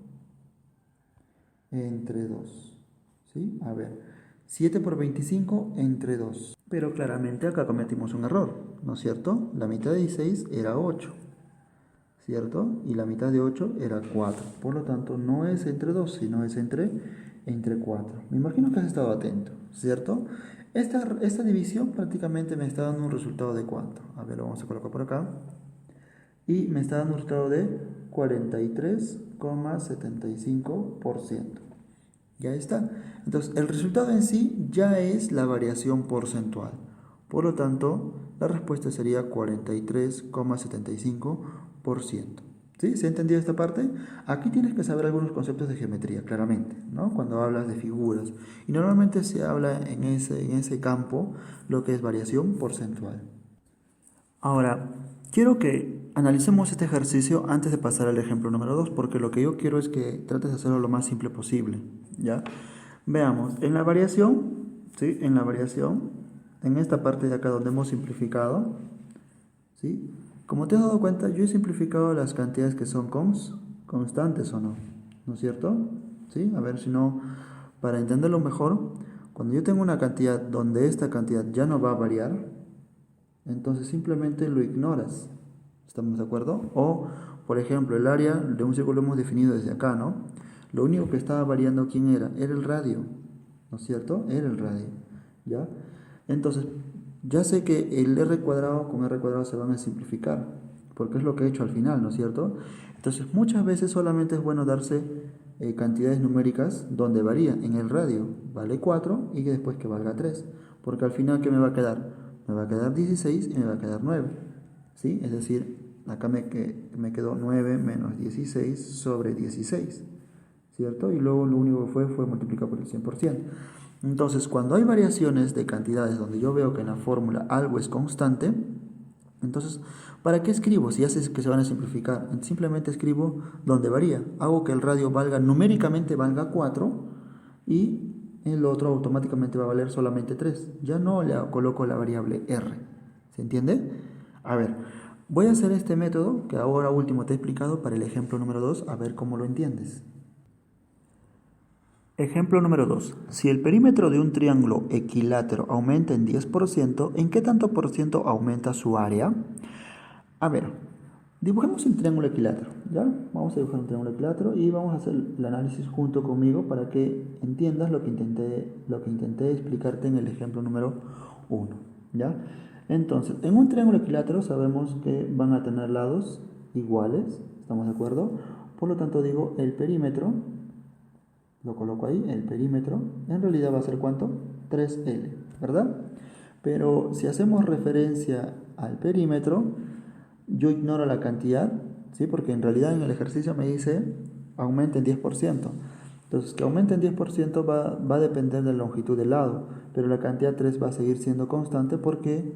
entre 2, ¿sí? A ver, 7 por 25 entre 2. Pero claramente acá cometimos un error, ¿no es cierto? La mitad de 16 era 8, ¿cierto? Y la mitad de 8 era 4. Por lo tanto, no es entre 2, sino es entre 4. Me imagino que has estado atento, ¿cierto? Esta división prácticamente me está dando un resultado de ¿cuánto? A ver, lo vamos a colocar por acá. Y me está dando un resultado de 43,75%. Ya está. Entonces, el resultado en sí ya es la variación porcentual. Por lo tanto, la respuesta sería 43,75%. ¿Sí? ¿Se ha entendido esta parte? Aquí tienes que saber algunos conceptos de geometría, claramente, ¿no? Cuando hablas de figuras. Y normalmente se habla en ese campo lo que es variación porcentual. Ahora, quiero que analicemos este ejercicio antes de pasar al ejemplo número 2, porque lo que yo quiero es que trates de hacerlo lo más simple posible, ¿ya? Veamos, en la variación, ¿sí? En esta parte de acá donde hemos simplificado, ¿sí? Como te has dado cuenta, yo he simplificado las cantidades que son constantes o no, ¿no es cierto? ¿Sí? A ver si no, para entenderlo mejor, cuando yo tengo una cantidad donde esta cantidad ya no va a variar, entonces simplemente lo ignoras. ¿Estamos de acuerdo? O, por ejemplo, el área de un círculo lo hemos definido desde acá, ¿no? Lo único que estaba variando, ¿quién era? Era el radio, ¿no es cierto? Era el radio, ¿ya? Entonces, ya sé que el r cuadrado con r cuadrado se van a simplificar, porque es lo que he hecho al final, ¿no es cierto? Entonces, muchas veces solamente es bueno darse cantidades numéricas donde varía. En el radio vale 4 y que después que valga 3, porque al final, ¿qué me va a quedar? Me va a quedar 16 y me va a quedar 9, ¿sí? Es decir, acá me quedó 9 menos 16 sobre 16, ¿cierto? Y luego lo único que fue multiplicar por el 100%. Entonces, cuando hay variaciones de cantidades donde yo veo que en la fórmula algo es constante, entonces, ¿para qué escribo si haces que se van a simplificar? Simplemente escribo donde varía. Hago que el radio numéricamente valga 4 y el otro automáticamente va a valer solamente 3. Ya no le coloco la variable r. ¿Se entiende? A ver, voy a hacer este método que ahora último te he explicado para el ejemplo número 2, a ver cómo lo entiendes. Ejemplo número 2. Si el perímetro de un triángulo equilátero aumenta en 10%, ¿en qué tanto por ciento aumenta su área? A ver, dibujemos un triángulo equilátero, ¿ya? Vamos a dibujar un triángulo equilátero y vamos a hacer el análisis junto conmigo para que entiendas lo que intenté explicarte en el ejemplo número 1, ¿ya? Entonces, en un triángulo equilátero sabemos que van a tener lados iguales, ¿estamos de acuerdo? Por lo tanto digo, el perímetro, lo coloco ahí, el perímetro, en realidad va a ser ¿cuánto? 3L, ¿verdad? Pero si hacemos referencia al perímetro, yo ignoro la cantidad, ¿sí? Porque en realidad en el ejercicio me dice aumenta en 10%. Entonces, que aumente en 10% va a depender de la longitud del lado, pero la cantidad 3 va a seguir siendo constante porque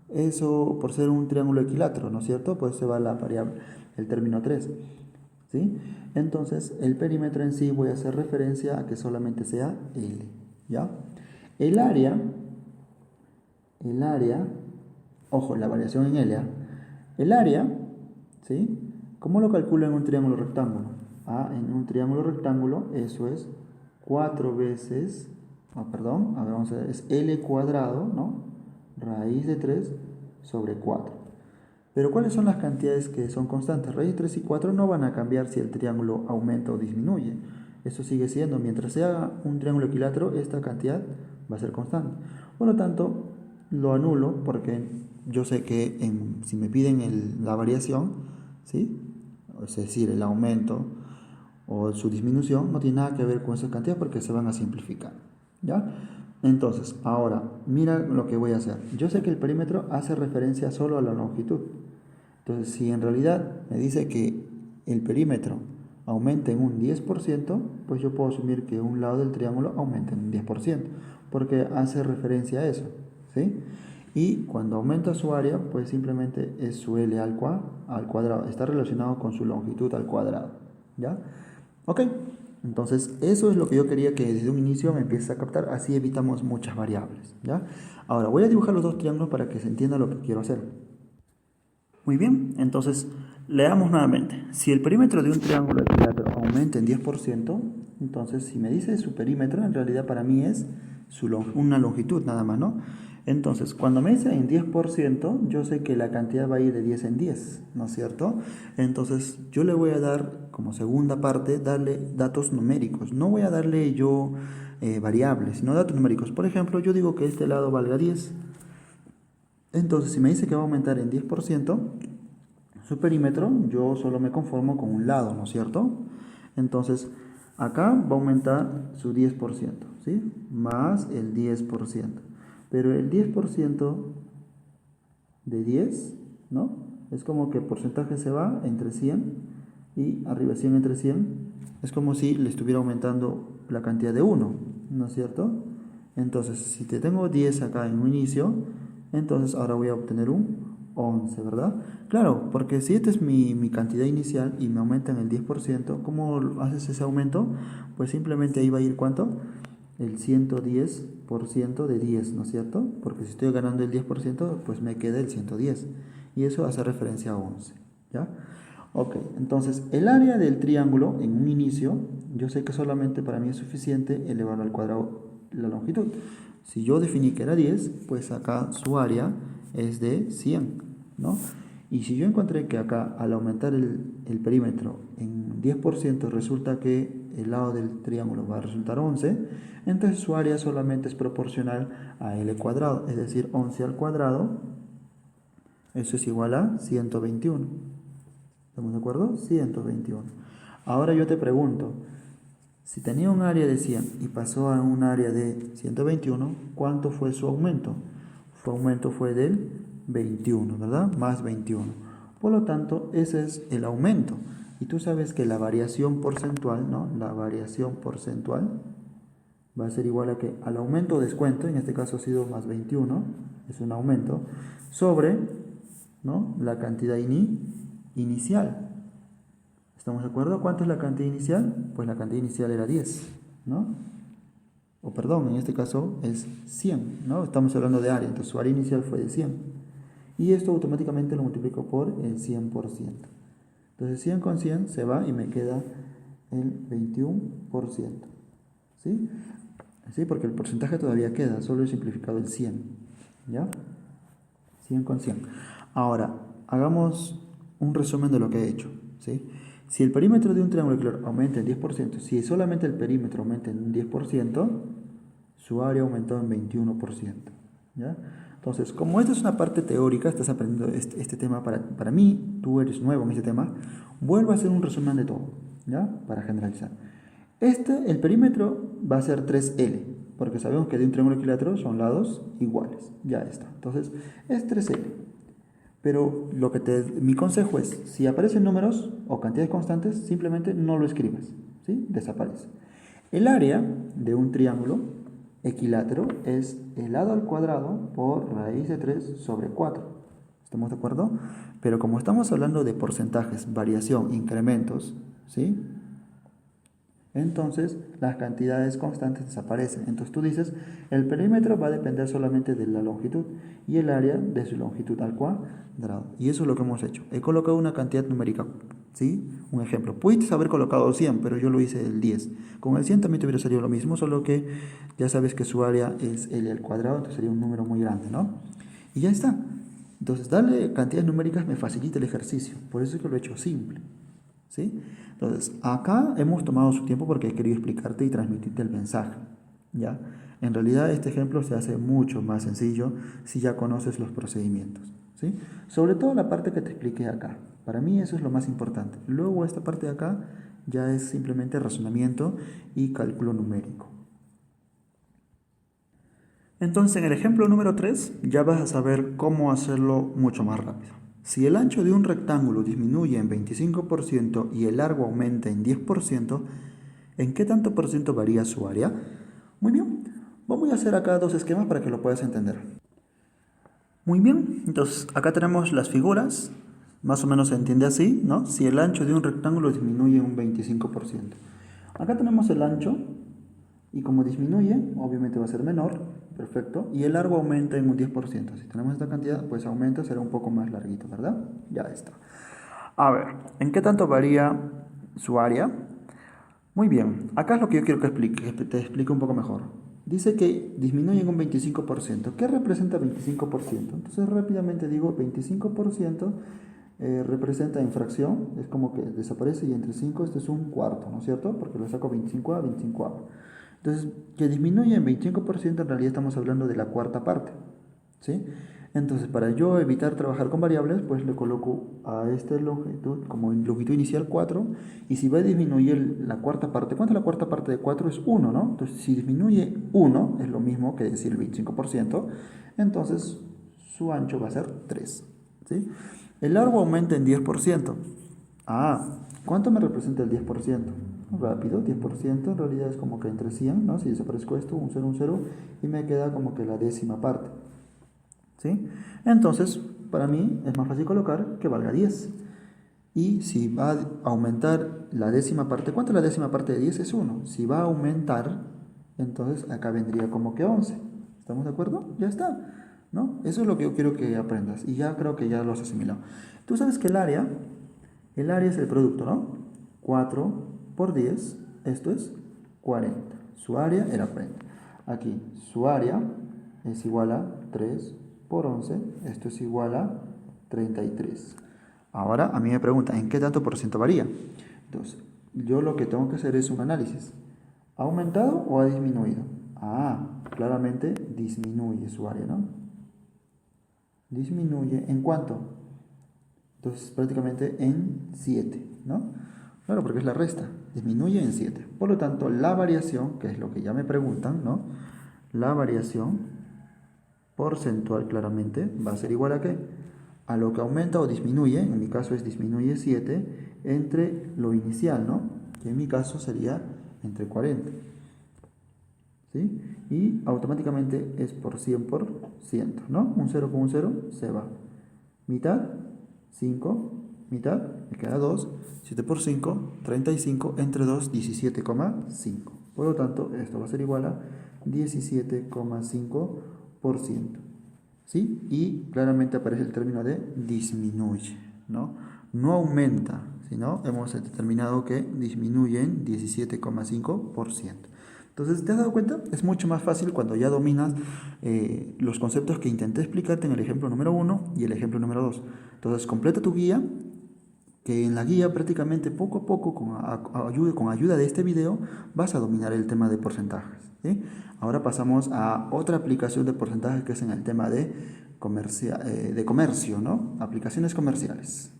eso, por ser un triángulo equilátero, ¿no es cierto? Pues se va la variable, el término 3, ¿sí? Entonces, el perímetro en sí voy a hacer referencia a que solamente sea L, ¿ya? El área, ojo, la variación en L, el área, ¿sí? ¿Cómo lo calculo en un triángulo rectángulo? En un triángulo rectángulo eso es 4 veces, perdón, a ver, vamos a ver, es L cuadrado, ¿no? Raíz de 3 sobre 4. Pero ¿cuáles son las cantidades que son constantes? Raíz de 3 y 4 no van a cambiar si el triángulo aumenta o disminuye. Eso sigue siendo, mientras sea un triángulo equilátero, esta cantidad va a ser constante. Por lo tanto, lo anulo porque yo sé que si me piden la variación, ¿sí? Es decir, el aumento o su disminución, no tiene nada que ver con esa cantidad porque se van a simplificar, ¿ya? Entonces, ahora, mira lo que voy a hacer. Yo sé que el perímetro hace referencia solo a la longitud. Entonces, si en realidad me dice que el perímetro aumenta en un 10%, pues yo puedo asumir que un lado del triángulo aumenta en un 10%, porque hace referencia a eso, ¿sí? Y cuando aumenta su área, pues simplemente es su L al cuadrado. Está relacionado con su longitud al cuadrado, ¿ya? Ok, entonces eso es lo que yo quería que desde un inicio me empieces a captar, así evitamos muchas variables, ¿ya? Ahora voy a dibujar los dos triángulos para que se entienda lo que quiero hacer. Muy bien, entonces leamos nuevamente. Si el perímetro de un triángulo equilátero aumenta en 10%, entonces si me dice su perímetro, en realidad para mí es una longitud nada más, ¿no? Entonces, cuando me dice en 10%, yo sé que la cantidad va a ir de 10 en 10, ¿no es cierto? Entonces, yo le voy a dar, como segunda parte, darle datos numéricos. No voy a darle yo variables, sino datos numéricos. Por ejemplo, yo digo que este lado valga 10. Entonces, si me dice que va a aumentar en 10%, su perímetro, yo solo me conformo con un lado, ¿no es cierto? Entonces, acá va a aumentar su 10%, ¿sí? Más el 10%. Pero el 10% de 10, ¿no? Es como que el porcentaje se va entre 100 y arriba 100 entre 100. Es como si le estuviera aumentando la cantidad de 1, ¿no es cierto? Entonces, si te tengo 10 acá en un inicio, entonces ahora voy a obtener un 11, ¿verdad? Claro, porque si esta es mi cantidad inicial y me aumenta en el 10%, ¿cómo haces ese aumento? Pues simplemente ahí va a ir ¿cuánto? El 110% de 10, ¿no es cierto? Porque si estoy ganando el 10%, pues me queda el 110. Y eso hace referencia a 11, ¿ya? Ok, entonces el área del triángulo en un inicio, yo sé que solamente para mí es suficiente elevar al cuadrado la longitud. Si yo definí que era 10, pues acá su área es de 100, ¿no? Y si yo encontré que acá al aumentar el perímetro en 10% resulta que el lado del triángulo va a resultar 11, entonces su área solamente es proporcional a L cuadrado, es decir, 11 al cuadrado, eso es igual a 121. ¿Estamos de acuerdo? 121. Ahora yo te pregunto, si tenía un área de 100 y pasó a un área de 121, ¿cuánto fue su aumento? Su aumento fue del 21, ¿verdad? Más 21. Por lo tanto, ese es el aumento. Y tú sabes que la variación porcentual, ¿no? La variación porcentual va a ser igual a que al aumento o descuento, en este caso ha sido más 21, es un aumento, sobre, ¿no? La cantidad inicial. ¿Estamos de acuerdo? ¿Cuánto es la cantidad inicial? Pues la cantidad inicial era 10, ¿no? O perdón, en este caso es 100, ¿no? Estamos hablando de área, entonces su área inicial fue de 100. Y esto automáticamente lo multiplico por el 100%. Entonces 100 con 100 se va y me queda el 21%. ¿Sí? ¿Sí? Porque el porcentaje todavía queda, solo he simplificado el 100. ¿Ya? 100 con 100. Ahora, hagamos un resumen de lo que he hecho. ¿Sí? Si el perímetro de un triángulo aumenta en 10%, si solamente el perímetro aumenta en un 10%, su área aumentó en 21%. ¿Ya? Entonces, como esta es una parte teórica, estás aprendiendo este tema para mí, tú eres nuevo en este tema, vuelvo a hacer un resumen de todo, ¿ya? Para generalizar. El perímetro va a ser 3L, porque sabemos que de un triángulo equilátero son lados iguales, ya está. Entonces, es 3L. Pero mi consejo es, si aparecen números o cantidades constantes, simplemente no lo escribas, ¿sí? Desaparece. El área de un triángulo equilátero es el lado al cuadrado por raíz de 3 sobre 4. ¿Estamos de acuerdo? Pero como estamos hablando de porcentajes, variación, incrementos, ¿sí? Entonces las cantidades constantes desaparecen. Entonces tú dices, el perímetro va a depender solamente de la longitud y el área de su longitud al cuadrado. Y eso es lo que hemos hecho. He colocado una cantidad numérica, ¿sí? Un ejemplo. Pudiste haber colocado 100, pero yo lo hice el 10. Con el 100 también te hubiera salido lo mismo, solo que ya sabes que su área es L al cuadrado, entonces sería un número muy grande, ¿no? Y ya está. Entonces darle cantidades numéricas me facilita el ejercicio. Por eso es que lo he hecho simple. ¿Sí? Entonces, acá hemos tomado su tiempo porque he querido explicarte y transmitirte el mensaje, ¿ya? En realidad este ejemplo se hace mucho más sencillo si ya conoces los procedimientos, ¿sí? Sobre todo la parte que te expliqué acá. Para mí eso es lo más importante. Luego esta parte de acá ya es simplemente razonamiento y cálculo numérico. Entonces, en el ejemplo número 3 ya vas a saber cómo hacerlo mucho más rápido. Si el ancho de un rectángulo disminuye en 25% y el largo aumenta en 10%, ¿en qué tanto por ciento varía su área? Muy bien, vamos a hacer acá dos esquemas para que lo puedas entender. Muy bien, entonces acá tenemos las figuras, más o menos se entiende así, ¿no? Si el ancho de un rectángulo disminuye un 25%. Acá tenemos el ancho y como disminuye, obviamente va a ser menor, perfecto, y el largo aumenta en un 10%. Si tenemos esta cantidad, pues aumenta, será un poco más larguito, ¿verdad? Ya está. A ver, ¿en qué tanto varía su área? Muy bien, acá es lo que yo quiero que te explique un poco mejor. Dice que disminuye en un 25%. ¿Qué representa 25%? Entonces rápidamente digo 25% representa en fracción, es como que desaparece y entre 5 esto es un cuarto, ¿no es cierto? Porque lo saco 25 a 25. Entonces, que disminuye en 25% en realidad estamos hablando de la cuarta parte, ¿sí? Entonces, para yo evitar trabajar con variables, pues le coloco a esta longitud como en longitud inicial 4, y si va a disminuir la cuarta parte, ¿cuánto es la cuarta parte de 4? Es 1, ¿no? Entonces, si disminuye 1, es lo mismo que decir el 25%, entonces su ancho va a ser 3, ¿sí? El largo aumenta en 10%. ¿Cuánto me representa el 10%? Rápido, 10% en realidad es como que entre 100, ¿no? Si desaparezco esto, un 0, y me queda como que la décima parte, ¿sí? Entonces, para mí es más fácil colocar que valga 10. Y si va a aumentar la décima parte, ¿cuánto es la décima parte de 10? Es 1. Si va a aumentar, entonces acá vendría como que 11. ¿Estamos de acuerdo? Ya está, ¿no? Eso es lo que yo quiero que aprendas y ya creo que ya lo has asimilado. Tú sabes que el área es el producto, ¿no? 4 por 10, esto es 40. Su área era 40. Aquí, su área es igual a 3 por 11, esto es igual a 33. Ahora a mí me pregunta, ¿en qué tanto por ciento varía? Entonces, yo lo que tengo que hacer es un análisis. ¿Ha aumentado o ha disminuido? Claramente disminuye su área, ¿no? Disminuye, ¿en cuánto? Entonces, prácticamente en 7, ¿no? Claro, porque es la resta, disminuye en 7. Por lo tanto, la variación, que es lo que ya me preguntan, ¿no? La variación porcentual claramente va a ser igual a ¿qué? A lo que aumenta o disminuye, en mi caso es disminuye 7, entre lo inicial, ¿no? Que en mi caso sería entre 40. ¿Sí? Y automáticamente es por 100%, ¿no? Un 0 con un 0 se va. Mitad, 5, mitad, me queda 2, 7 por 5, 35, entre 2, 17,5. Por lo tanto, esto va a ser igual a 17,5%. ¿Sí? Y claramente aparece el término de disminuye, ¿no? No aumenta, sino hemos determinado que disminuye en 17,5%. Entonces, ¿te has dado cuenta? Es mucho más fácil cuando ya dominas los conceptos que intenté explicarte en el ejemplo número 1 y el ejemplo número 2. Entonces, completa tu guía, que en la guía prácticamente poco a poco, con ayuda de este video, vas a dominar el tema de porcentajes, ¿sí? Ahora pasamos a otra aplicación de porcentajes que es en el tema de comercio, ¿no? Aplicaciones comerciales.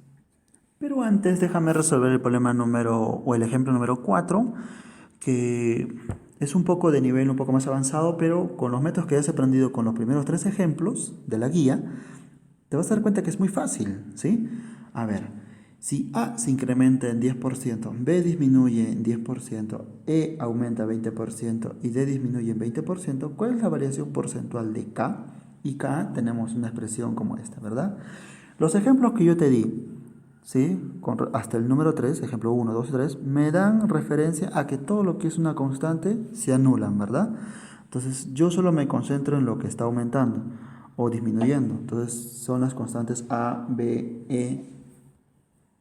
Pero antes déjame resolver el problema o el ejemplo número 4, que es un poco de nivel un poco más avanzado, pero con los métodos que has aprendido con los primeros 3 ejemplos de la guía, te vas a dar cuenta que es muy fácil, ¿sí? A ver, si A se incrementa en 10%, B disminuye en 10%, E aumenta 20% y D disminuye en 20%, ¿cuál es la variación porcentual de K? Y K tenemos una expresión como esta, ¿verdad? Los ejemplos que yo te di, ¿sí? Hasta el número 3, ejemplo 1, 2 y 3, me dan referencia a que todo lo que es una constante se anulan, ¿verdad? Entonces yo solo me concentro en lo que está aumentando o disminuyendo. Entonces son las constantes A, B, E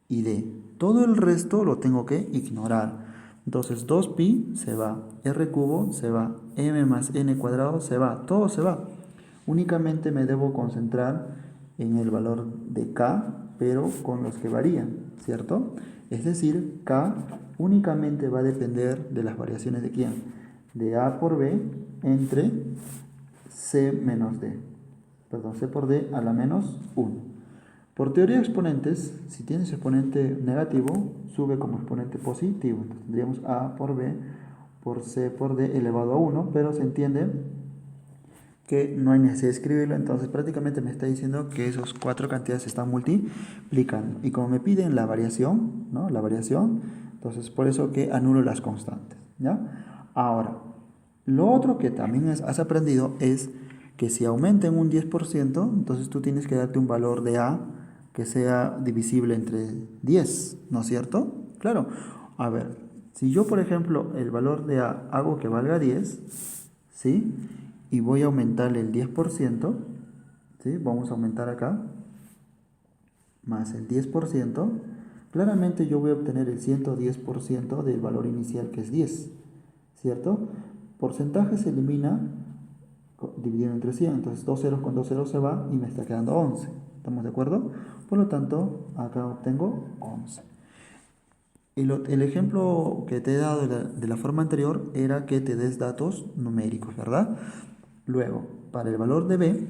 y D. Todo el resto lo tengo que ignorar. Entonces 2pi se va, r cubo se va, m más n cuadrado se va, todo se va. Únicamente me debo concentrar en el valor de k, pero con los que varían, ¿cierto? Es decir, k únicamente va a depender de las variaciones de quién, de a por b entre c menos d, perdón, c por d a la menos 1. Por teoría de exponentes, si tienes exponente negativo, sube como exponente positivo. Entonces tendríamos a por b por c por d elevado a 1, pero se entiende que no hay necesidad de escribirlo, entonces prácticamente me está diciendo que esas 4 cantidades se están multiplicando. Y como me piden la variación, ¿no? La variación, entonces por eso que anulo las constantes, ¿ya? Ahora, lo otro que también has aprendido es que si aumenta en un 10%, entonces tú tienes que darte un valor de A que sea divisible entre 10, ¿no es cierto? Claro. A ver, si yo por ejemplo el valor de A hago que valga 10, ¿sí? Y voy a aumentarle el 10%, ¿sí? Vamos a aumentar acá, más el 10%, claramente yo voy a obtener el 110% del valor inicial que es 10, ¿cierto? Porcentaje se elimina dividido entre 100, entonces 2 ceros con 2 ceros se va y me está quedando 11, ¿estamos de acuerdo? Por lo tanto, acá obtengo 11. El ejemplo que te he dado de la forma anterior era que te des datos numéricos, ¿verdad? Luego, para el valor de B,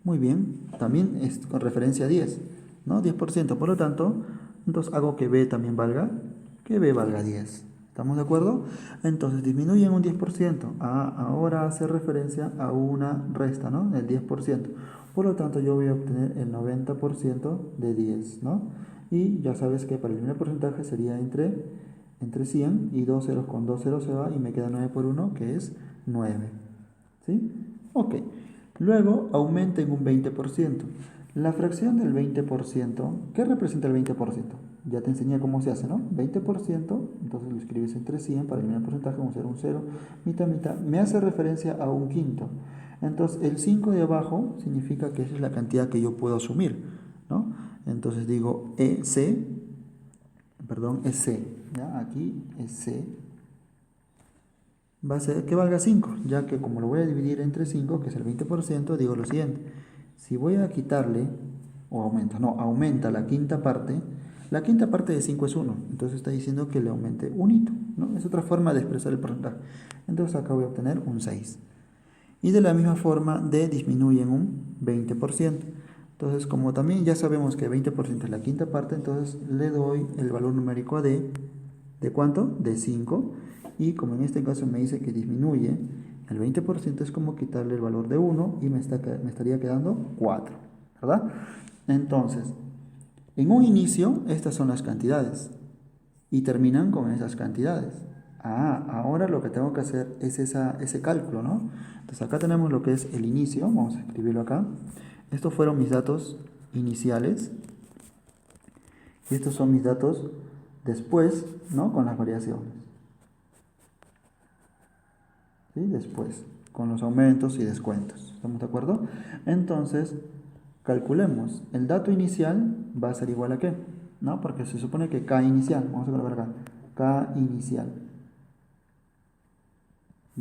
muy bien, también es con referencia a 10, ¿no? 10%, por lo tanto, entonces hago que B también valga, que B valga 10. ¿Estamos de acuerdo? Entonces disminuye en un 10%. Ahora hace referencia a una resta, ¿no? El 10%. Por lo tanto, yo voy a obtener el 90% de 10, ¿no? Y ya sabes que para el primer porcentaje sería entre 100 y 2 ceros con 2 ceros se va y me queda 9 por 1, que es 9. ¿Sí? Ok. Luego aumenta en un 20%. La fracción del 20%, ¿qué representa el 20%? Ya te enseñé cómo se hace, ¿no? 20%, entonces lo escribes entre 100, para eliminar el porcentaje vamos a hacer un 0, mitad, mitad. Me hace referencia a un quinto. Entonces el 5 de abajo significa que esa es la cantidad que yo puedo asumir, ¿no? Entonces digo EC, perdón, es C, ¿ya? Aquí es C. Va a ser que valga 5, ya que como lo voy a dividir entre 5, que es el 20%, digo lo siguiente. Si voy a quitarle, o aumenta la quinta parte de 5 es 1, entonces está diciendo que le aumente un hito, ¿no? Es otra forma de expresar el porcentaje. Entonces acá voy a obtener un 6. Y de la misma forma D disminuye en un 20%. Entonces como también ya sabemos que 20% es la quinta parte, entonces le doy el valor numérico a D, ¿de cuánto? De 5. Y como en este caso me dice que disminuye el 20%, es como quitarle el valor de 1 y me estaría quedando 4, ¿verdad? Entonces, en un inicio estas son las cantidades y terminan con esas cantidades. Ahora lo que tengo que hacer es ese cálculo, ¿no? Entonces acá tenemos lo que es el inicio, vamos a escribirlo acá. Estos fueron mis datos iniciales y estos son mis datos después, ¿no? Con las variaciones. ¿Sí? Después, con los aumentos y descuentos. ¿Estamos de acuerdo? Entonces, calculemos. El dato inicial va a ser igual a ¿qué? ¿No? Porque se supone que K inicial, vamos a colocar acá, K inicial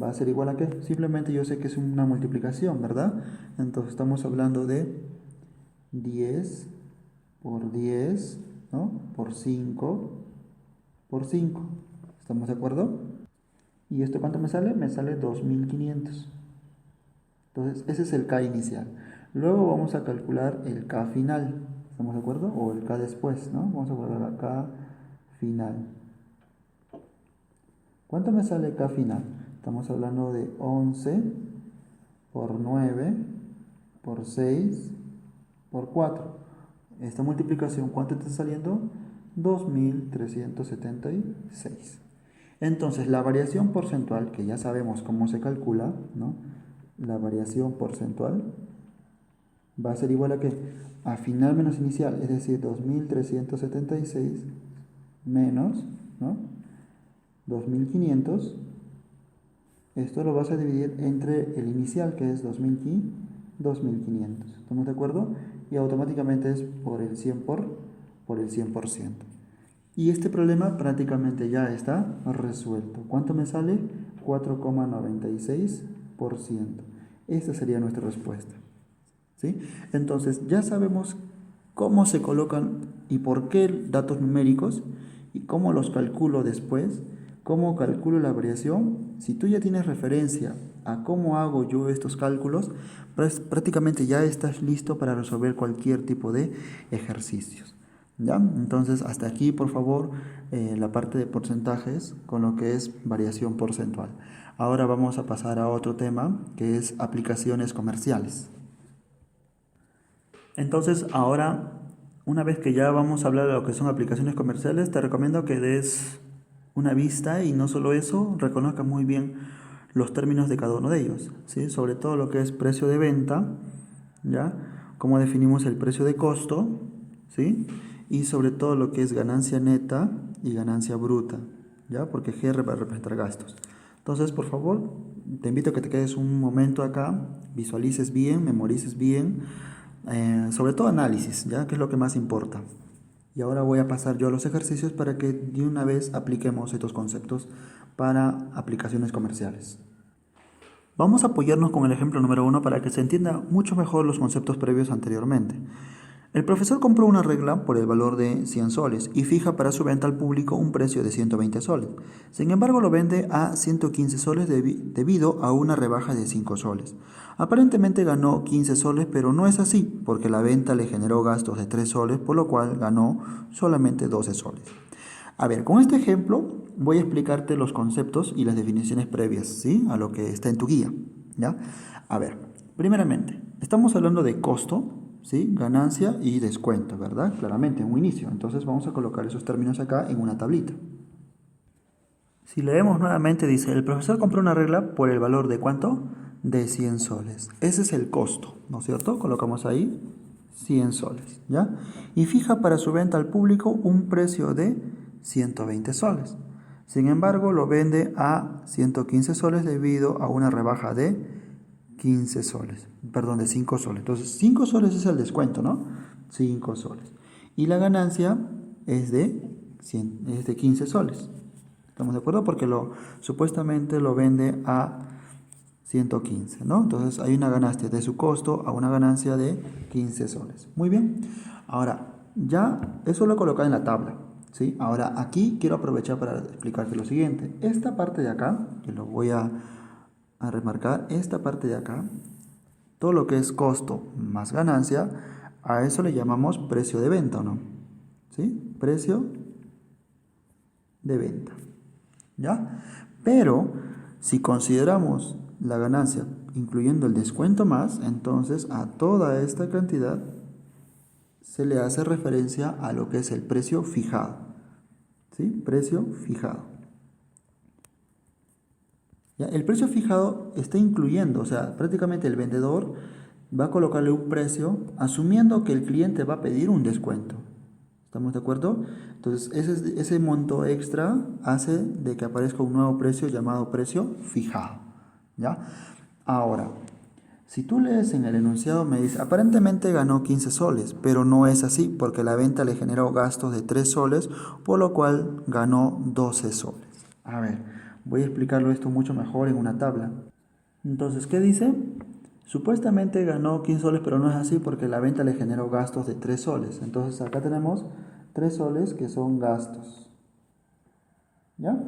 va a ser igual a ¿qué? Simplemente yo sé que es una multiplicación, ¿verdad? Entonces estamos hablando de 10 por 10, ¿no? Por 5 por 5. ¿Estamos de acuerdo? ¿Y esto cuánto me sale? Me sale 2500. Entonces, ese es el K inicial. Luego vamos a calcular el K final. ¿Estamos de acuerdo? O el K después, ¿no? Vamos a calcular K final. ¿Cuánto me sale K final? Estamos hablando de 11 por 9 por 6 por 4. Esta multiplicación, ¿cuánto está saliendo? 2376. Entonces, la variación porcentual, que ya sabemos cómo se calcula, ¿no? La variación porcentual va a ser igual a ¿qué? A final menos inicial, es decir, 2376 menos, ¿no? 2500. Esto lo vas a dividir entre el inicial, que es 2500. ¿Estamos de acuerdo? Y automáticamente es por el 100%. Y este problema prácticamente ya está resuelto. ¿Cuánto me sale? 4,96%. Esta sería nuestra respuesta. ¿Sí? Entonces ya sabemos cómo se colocan y por qué datos numéricos y cómo los calculo después, cómo calculo la variación. Si tú ya tienes referencia a cómo hago yo estos cálculos, pues prácticamente ya estás listo para resolver cualquier tipo de ejercicios. ¿Ya? Entonces hasta aquí por favor la parte de porcentajes con lo que es variación porcentual. Ahora vamos a pasar a otro tema que es aplicaciones comerciales. Entonces ahora, una vez que ya vamos a hablar de lo que son aplicaciones comerciales, te recomiendo que des una vista y no solo eso, reconozcas muy bien los términos de cada uno de ellos, ¿sí? Sobre todo lo que es precio de venta, ¿ya? Cómo definimos el precio de costo, ¿sí? Y sobre todo lo que es ganancia neta y ganancia bruta, ¿ya? Porque GR va a representar gastos. Entonces, por favor, te invito a que te quedes un momento acá, visualices bien, memorices bien, sobre todo análisis, ¿ya? Que es lo que más importa. Y ahora voy a pasar yo a los ejercicios para que de una vez apliquemos estos conceptos para aplicaciones comerciales. Vamos a apoyarnos con el ejemplo número 1 para que se entienda mucho mejor los conceptos previos anteriormente. El profesor compró una regla por el valor de 100 soles y fija para su venta al público un precio de 120 soles. Sin embargo, lo vende a 115 soles debido a una rebaja de 5 soles. Aparentemente ganó 15 soles, pero no es así, porque la venta le generó gastos de 3 soles, por lo cual ganó solamente 12 soles. A ver, con este ejemplo voy a explicarte los conceptos y las definiciones previas, ¿sí? A lo que está en tu guía, ¿ya? A ver, primeramente, estamos hablando de costo, ¿sí? Ganancia y descuento, ¿verdad? Claramente, en un inicio. Entonces vamos a colocar esos términos acá en una tablita. Si leemos nuevamente, dice, el profesor compró una regla por el valor de ¿cuánto? De 100 soles. Ese es el costo, ¿no es cierto? Colocamos ahí 100 soles, ¿ya? Y fija para su venta al público un precio de 120 soles. Sin embargo, lo vende a 115 soles debido a una rebaja de 15 soles, perdón, de 5 soles. Entonces, 5 soles es el descuento, ¿no? 5 soles. Y la ganancia es de 15 soles. ¿Estamos de acuerdo? Porque supuestamente lo vende a 115, ¿no? Entonces, hay una ganancia de su costo a una ganancia de 15 soles. Muy bien. Ahora, ya eso lo he colocado en la tabla, ¿sí? Ahora, aquí quiero aprovechar para explicarte lo siguiente. Esta parte de acá, que lo voy a remarcar, esta parte de acá, todo lo que es costo más ganancia, a eso le llamamos precio de venta, ¿o no? ¿Sí? Precio de venta, ¿ya? Pero si consideramos la ganancia incluyendo el descuento más, entonces a toda esta cantidad se le hace referencia a lo que es el precio fijado, ¿sí? Precio fijado. ¿Ya? El precio fijado está incluyendo, o sea, prácticamente el vendedor va a colocarle un precio asumiendo que el cliente va a pedir un descuento. ¿Estamos de acuerdo? Entonces, ese monto extra hace de que aparezca un nuevo precio llamado precio fijado, ¿ya? Ahora, si tú lees en el enunciado, me dice, aparentemente ganó 15 soles, pero no es así, porque la venta le generó gastos de 3 soles, por lo cual ganó 12 soles. A ver, Voy a explicarlo esto mucho mejor en una tabla. Entonces, ¿qué dice? Supuestamente ganó 15 soles, pero no es así porque la venta le generó gastos de 3 soles. Entonces acá tenemos 3 soles que son gastos. ¿Ya?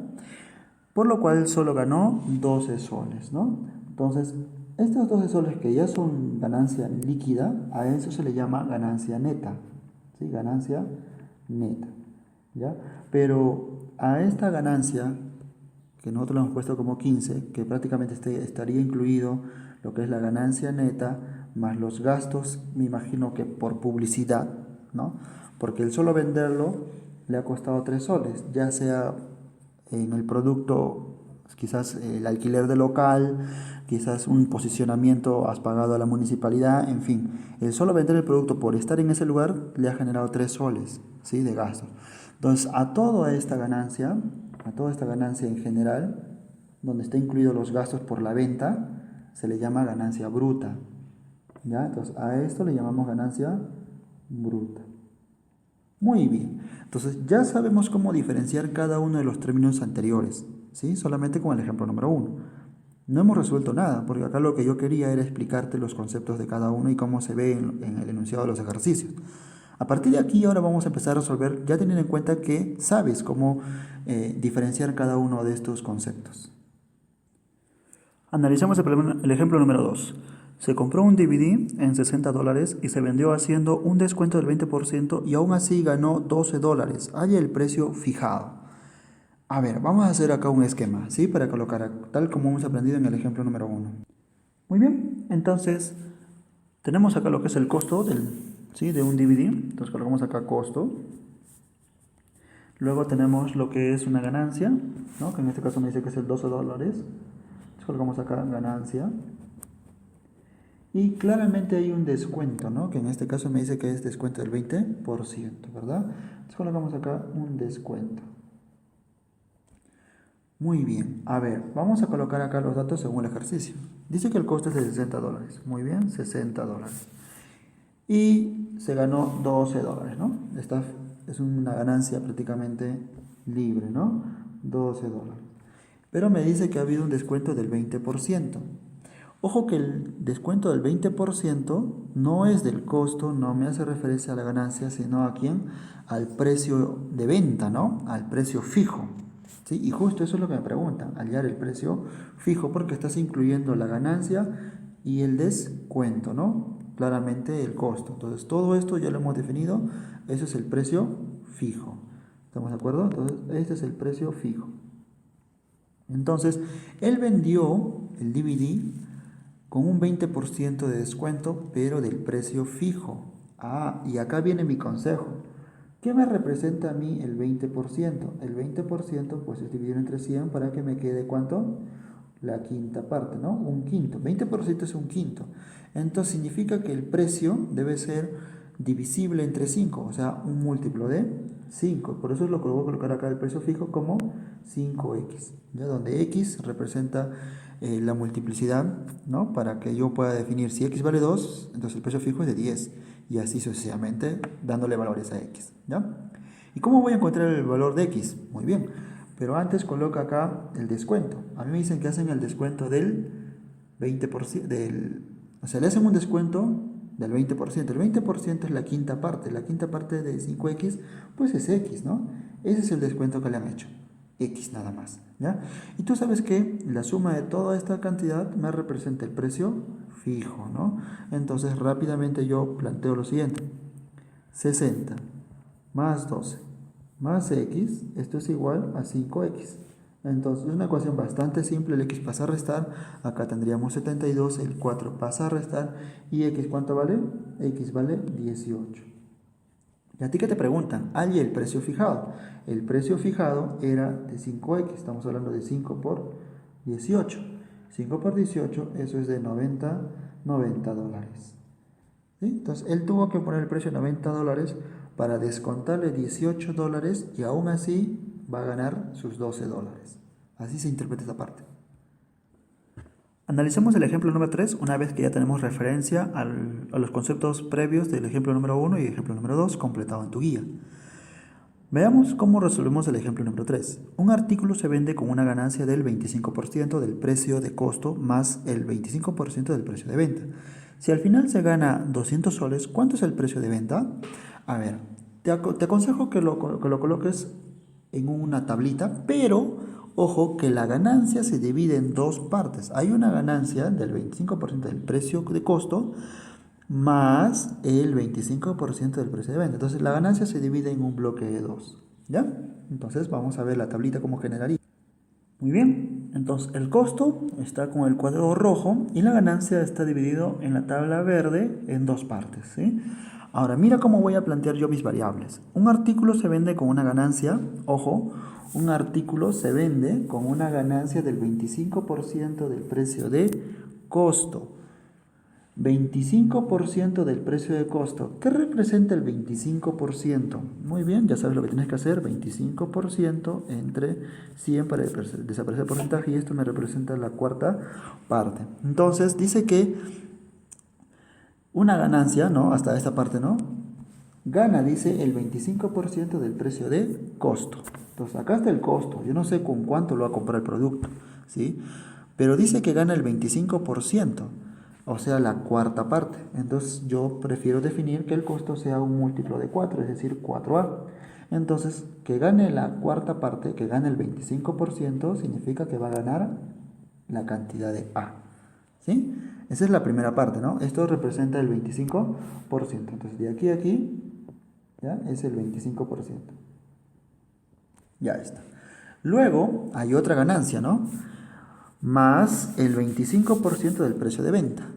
Por lo cual solo ganó 12 soles, ¿no? Entonces, estos 12 soles que ya son ganancia líquida, a eso se le llama ganancia neta. ¿Sí? Ganancia neta. ¿Ya? Pero a esta ganancia, que nosotros lo hemos puesto como 15, que prácticamente estaría incluido lo que es la ganancia neta, más los gastos, me imagino que por publicidad, ¿no? Porque el solo venderlo le ha costado 3 soles, ya sea en el producto, quizás el alquiler de local, quizás un posicionamiento has pagado a la municipalidad, en fin, el solo vender el producto por estar en ese lugar le ha generado 3 soles, ¿sí? De gasto. Entonces, a toda esta ganancia en general, donde está incluidos los gastos por la venta, se le llama ganancia bruta. ¿Ya? Entonces, a esto le llamamos ganancia bruta. Muy bien. Entonces, ya sabemos cómo diferenciar cada uno de los términos anteriores, ¿sí? Solamente con el ejemplo número 1. No hemos resuelto nada, porque acá lo que yo quería era explicarte los conceptos de cada uno y cómo se ve en el enunciado de los ejercicios. A partir de aquí ahora vamos a empezar a resolver, ya teniendo en cuenta que sabes cómo diferenciar cada uno de estos conceptos. Analizamos el ejemplo número 2. Se compró un DVD en $60 y se vendió haciendo un descuento del 20% y aún así ganó $12. Haya el precio fijado. A ver, vamos a hacer acá un esquema, ¿sí? Para colocar tal como hemos aprendido en el ejemplo número 1. Muy bien, entonces tenemos acá lo que es el costo de un DVD. Entonces colocamos acá costo. Luego tenemos lo que es una ganancia, ¿no? Que en este caso me dice que es el $12. Entonces colocamos acá ganancia. Y claramente hay un descuento, ¿no? Que en este caso me dice que es descuento del 20%, ¿verdad? Entonces colocamos acá un descuento. Muy bien. A ver, vamos a colocar acá los datos según el ejercicio. Dice que el costo es de $60. Muy bien, $60. Y se ganó $12, ¿no? Esta es una ganancia prácticamente libre, ¿no? $12. Pero me dice que ha habido un descuento del 20%. Ojo que el descuento del 20% no es del costo, no me hace referencia a la ganancia, sino a quién, al precio de venta, ¿no? Al precio fijo. ¿Sí? Y justo eso es lo que me preguntan, hallar el precio fijo, porque estás incluyendo la ganancia y el descuento, ¿no? Claramente el costo. Entonces, todo esto ya lo hemos definido, eso es el precio fijo. ¿Estamos de acuerdo? Entonces, este es el precio fijo. Entonces, él vendió el DVD con un 20% de descuento, pero del precio fijo. Ah, y acá viene mi consejo. ¿Qué me representa a mí el 20%? El 20% pues es dividido entre 100 para que me quede ¿cuánto? La quinta parte, ¿no? Un quinto. 20% es un quinto. Entonces significa que el precio debe ser divisible entre 5, o sea, un múltiplo de 5. Por eso lo voy a colocar acá el precio fijo como 5x, ¿ya? Donde x representa la multiplicidad, ¿no? Para que yo pueda definir si x vale 2, entonces el precio fijo es de 10. Y así sucesivamente, dándole valores a x, ¿ya? ¿Y cómo voy a encontrar el valor de x? Muy bien, pero antes coloca acá el descuento. A mí me dicen que hacen el descuento del 20%, o sea, le hacen un descuento del 20%. El 20% es la quinta parte de 5x, pues es x, ¿no? Ese es el descuento que le han hecho, x nada más, ¿ya? Y tú sabes que la suma de toda esta cantidad me representa el precio fijo, ¿no? Entonces rápidamente yo planteo lo siguiente: 60 más 12 más x, esto es igual a 5x. Entonces es una ecuación bastante simple, el x pasa a restar, acá tendríamos 72, el 4 pasa a restar, y x ¿cuánto vale? X vale 18. ¿Y a ti qué te preguntan? Hay el precio fijado. El precio fijado era de 5x, estamos hablando de 5 por 18. 5 por 18, eso es de 90 dólares. ¿Sí? Entonces, él tuvo que poner el precio de 90 dólares para descontarle 18 dólares y aún así va a ganar sus 12 dólares. Así se interpreta esta parte. Analicemos el ejemplo número 3 una vez que ya tenemos referencia a los conceptos previos del ejemplo número 1 y ejemplo número 2 completado en tu guía. Veamos cómo resolvemos el ejemplo número 3. Un artículo se vende con una ganancia del 25% del precio de costo más el 25% del precio de venta. Si al final se gana 200 soles, ¿cuánto es el precio de venta? A ver, te aconsejo que lo coloques en una tablita, pero ojo que la ganancia se divide en dos partes. Hay una ganancia del 25% del precio de costo más el 25% del precio de venta. Entonces la ganancia se divide en un bloque de 2. ¿Ya? Entonces vamos a ver la tablita cómo generaría. Muy bien, entonces el costo está con el cuadrado rojo y la ganancia está dividido en la tabla verde en dos partes, ¿sí? Ahora mira cómo voy a plantear yo mis variables. Un artículo se vende con una ganancia, ojo, un artículo se vende con una ganancia del 25% del precio de costo. 25% del precio de costo. ¿Qué representa el 25%? Muy bien, ya sabes lo que tienes que hacer. 25% entre 100 para desaparecer el porcentaje y esto me representa la cuarta parte. Entonces dice que una ganancia, ¿no? Hasta esta parte, ¿no? Gana, dice, el 25% del precio de costo. Entonces acá está el costo. Yo no sé con cuánto lo va a comprar el producto, ¿sí? Pero dice que gana el 25%. O sea, la cuarta parte. Entonces yo prefiero definir que el costo sea un múltiplo de 4, es decir, 4A. Entonces, que gane la cuarta parte, que gane el 25%, significa que va a ganar la cantidad de A. ¿Sí? Esa es la primera parte, ¿no? Esto representa el 25%. Entonces, de aquí a aquí, ¿ya? Es el 25%. Ya está. Luego, hay otra ganancia, ¿no? Más el 25% del precio de venta.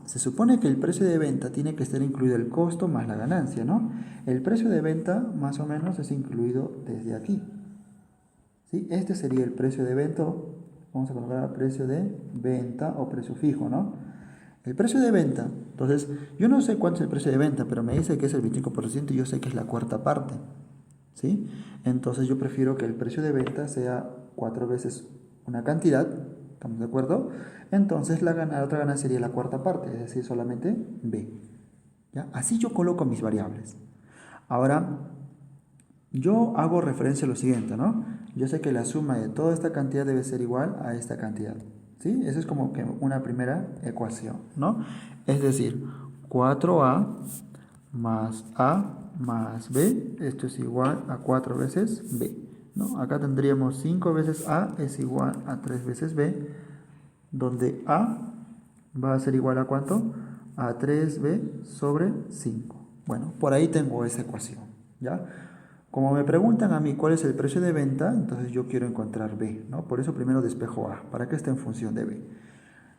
Se supone que el precio de venta tiene que estar incluido el costo más la ganancia, ¿no? El precio de venta más o menos es incluido desde aquí. ¿Sí? Este sería el precio de venta, vamos a colocar precio de venta o precio fijo, ¿no? El precio de venta, entonces, yo no sé cuánto es el precio de venta, pero me dice que es el 25% y yo sé que es la cuarta parte, ¿sí? Entonces yo prefiero que el precio de venta sea 4 veces una cantidad, ¿estamos de acuerdo? Entonces la otra ganancia sería la cuarta parte, es decir, solamente B. ¿Ya? Así yo coloco mis variables. Ahora, yo hago referencia a lo siguiente, ¿no? Yo sé que la suma de toda esta cantidad debe ser igual a esta cantidad, ¿sí? Esa es como que una primera ecuación, ¿no? Es decir, 4A más A más B, esto es igual a 4 veces B, ¿no? Acá tendríamos 5 veces A es igual a 3 veces B, donde A va a ser igual a ¿cuánto? A 3B sobre 5. Bueno, por ahí tengo esa ecuación, ¿ya? Como me preguntan a mí cuál es el precio de venta, entonces yo quiero encontrar B, ¿no? Por eso primero despejo A, para que esté en función de B.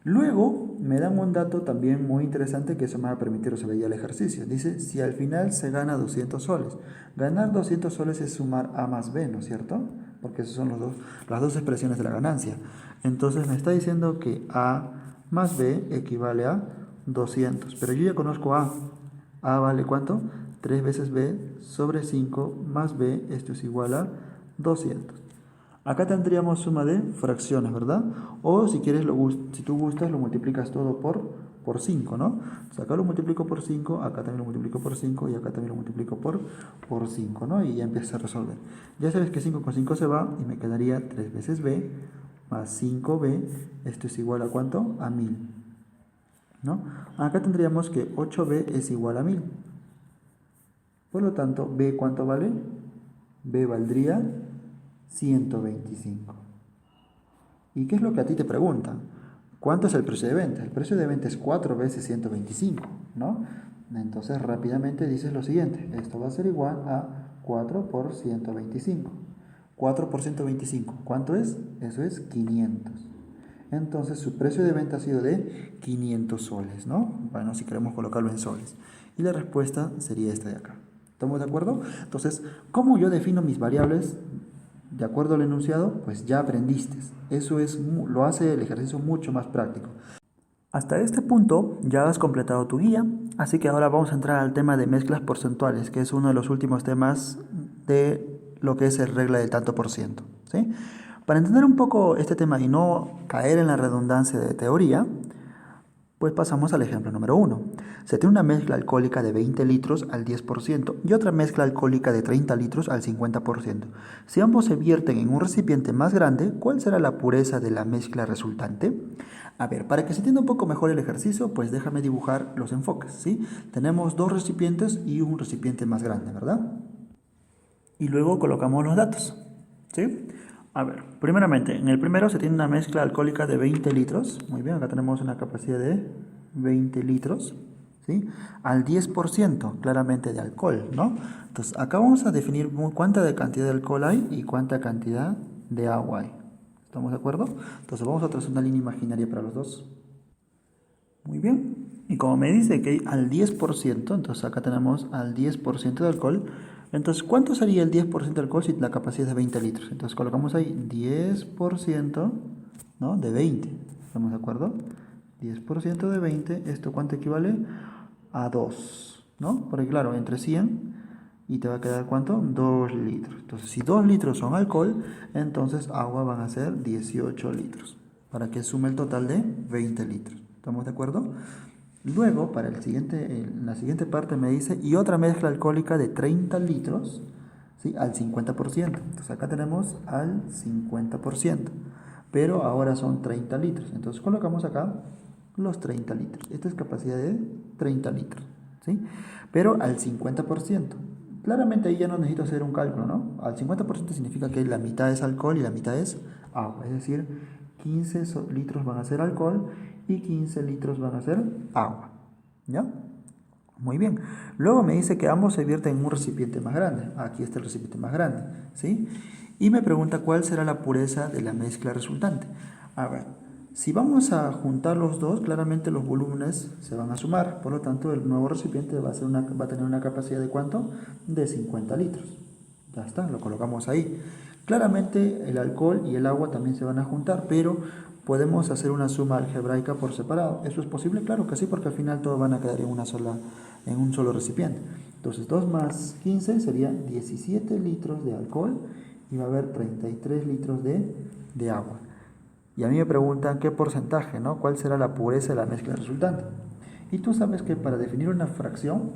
Luego me dan un dato también muy interesante que eso me va a permitir resolver ya el ejercicio. Dice, si al final se gana 200 soles. Ganar 200 soles es sumar A más B, ¿no es cierto? Porque esas son las dos expresiones de la ganancia. Entonces me está diciendo que A más B equivale a 200. Pero yo ya conozco A. A vale ¿cuánto? 3 veces B sobre 5 más B, esto es igual a 200. Acá tendríamos suma de fracciones, ¿verdad? O si quieres, si tú gustas, lo multiplicas todo por 5, ¿no? Entonces acá lo multiplico por 5, acá también lo multiplico por 5 y acá también lo multiplico por 5, ¿no? Y ya empieza a resolver. Ya sabes que 5 con 5 se va y me quedaría 3 veces B más 5B, esto es igual a ¿cuánto? A 1000, ¿no? Acá tendríamos que 8B es igual a 1000. Por lo tanto, B ¿cuánto vale? B valdría 125. ¿Y qué es lo que a ti te preguntan? ¿Cuánto es el precio de venta? El precio de venta es 4 veces 125, ¿no? Entonces rápidamente dices lo siguiente, esto va a ser igual a 4 por 125. 4 por 125, ¿cuánto es? Eso es 500. Entonces su precio de venta ha sido de 500 soles, ¿no? Bueno, si queremos colocarlo en soles. Y la respuesta sería esta de acá. ¿Estamos de acuerdo? Entonces, ¿cómo yo defino mis variables de acuerdo al enunciado? Pues ya aprendiste. Eso lo hace el ejercicio mucho más práctico. Hasta este punto ya has completado tu guía, así que ahora vamos a entrar al tema de mezclas porcentuales, que es uno de los últimos temas de lo que es el regla del tanto por ciento, ¿sí? Para entender un poco este tema y no caer en la redundancia de teoría, Pues pasamos al ejemplo número 1. Se tiene una mezcla alcohólica de 20 litros al 10% y otra mezcla alcohólica de 30 litros al 50%. Si ambos se vierten en un recipiente más grande, ¿cuál será la pureza de la mezcla resultante? A ver, para que se entienda un poco mejor el ejercicio, pues déjame dibujar los enfoques, ¿sí? Tenemos dos recipientes y un recipiente más grande, ¿verdad? Y luego colocamos los datos, ¿sí? A ver, primeramente, en el primero se tiene una mezcla alcohólica de 20 litros. Muy bien, acá tenemos una capacidad de 20 litros, ¿sí? Al 10% claramente de alcohol, ¿no? Entonces, acá vamos a definir cuánta de cantidad de alcohol hay y cuánta cantidad de agua hay. ¿Estamos de acuerdo? Entonces, vamos a trazar una línea imaginaria para los dos. Muy bien. Y como me dice que hay al 10%, entonces acá tenemos al 10% de alcohol. Entonces, ¿cuánto sería el 10% de alcohol si la capacidad es de 20 litros? Entonces, colocamos ahí 10%, ¿no? De 20. ¿Estamos de acuerdo? 10% de 20, ¿esto cuánto equivale? A 2, ¿no? Porque claro, entre 100 y te va a quedar ¿cuánto? 2 litros. Entonces, si 2 litros son alcohol, entonces agua van a ser 18 litros. Para que sume el total de 20 litros. ¿Estamos de acuerdo? Luego, para la siguiente parte me dice, y otra mezcla alcohólica de 30 litros, ¿sí? Al 50%. Entonces acá tenemos al 50%, pero ahora son 30 litros. Entonces colocamos acá los 30 litros. Esta es capacidad de 30 litros, ¿sí? Pero al 50%. Claramente ahí ya no necesito hacer un cálculo, ¿no? Al 50% significa que la mitad es alcohol y la mitad es agua. Es decir, 15 litros van a ser alcohol y 15 litros van a ser agua. ¿Ya? Muy bien. Luego me dice que ambos se vierten en un recipiente más grande. Aquí está el recipiente más grande, ¿sí? Y me pregunta cuál será la pureza de la mezcla resultante. A ver, si vamos a juntar los dos, claramente los volúmenes se van a sumar. Por lo tanto, el nuevo recipiente va a tener una capacidad de ¿cuánto? De 50 litros. Ya está, lo colocamos ahí. Claramente el alcohol y el agua también se van a juntar, pero podemos hacer una suma algebraica por separado. ¿Eso es posible? Claro que sí, porque al final todos van a quedar en un solo recipiente. Entonces 2 más 15 serían 17 litros de alcohol y va a haber 33 litros de agua. Y a mí me preguntan qué porcentaje, ¿no? ¿Cuál será la pureza de la mezcla resultante? Y tú sabes que para definir una fracción,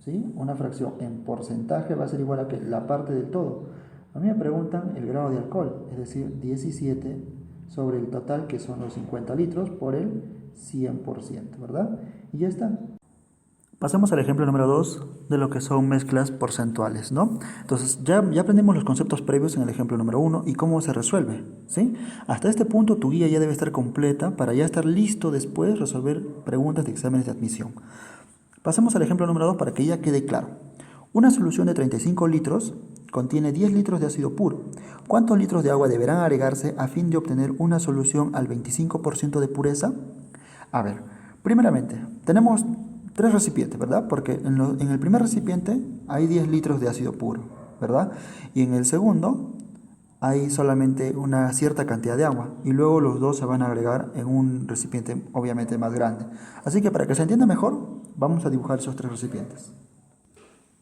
¿sí? Una fracción en porcentaje va a ser igual a que la parte del todo. A mí me preguntan el grado de alcohol, es decir, 17 sobre el total que son los 50 litros por el 100%, ¿verdad? Y ya está. Pasamos al ejemplo número 2 de lo que son mezclas porcentuales, ¿no? Entonces, ya aprendimos los conceptos previos en el ejemplo número 1 y cómo se resuelve, ¿sí? Hasta este punto tu guía ya debe estar completa para ya estar listo después resolver preguntas de exámenes de admisión. Pasemos al ejemplo número 2 para que ya quede claro. Una solución de 35 litros contiene 10 litros de ácido puro. ¿Cuántos litros de agua deberán agregarse a fin de obtener una solución al 25% de pureza? A ver, primeramente, tenemos 3 recipientes, ¿verdad? Porque en el primer recipiente hay 10 litros de ácido puro, ¿verdad? Y en el segundo hay solamente una cierta cantidad de agua y luego los dos se van a agregar en un recipiente obviamente más grande. Así que para que se entienda mejor, vamos a dibujar esos 3 recipientes.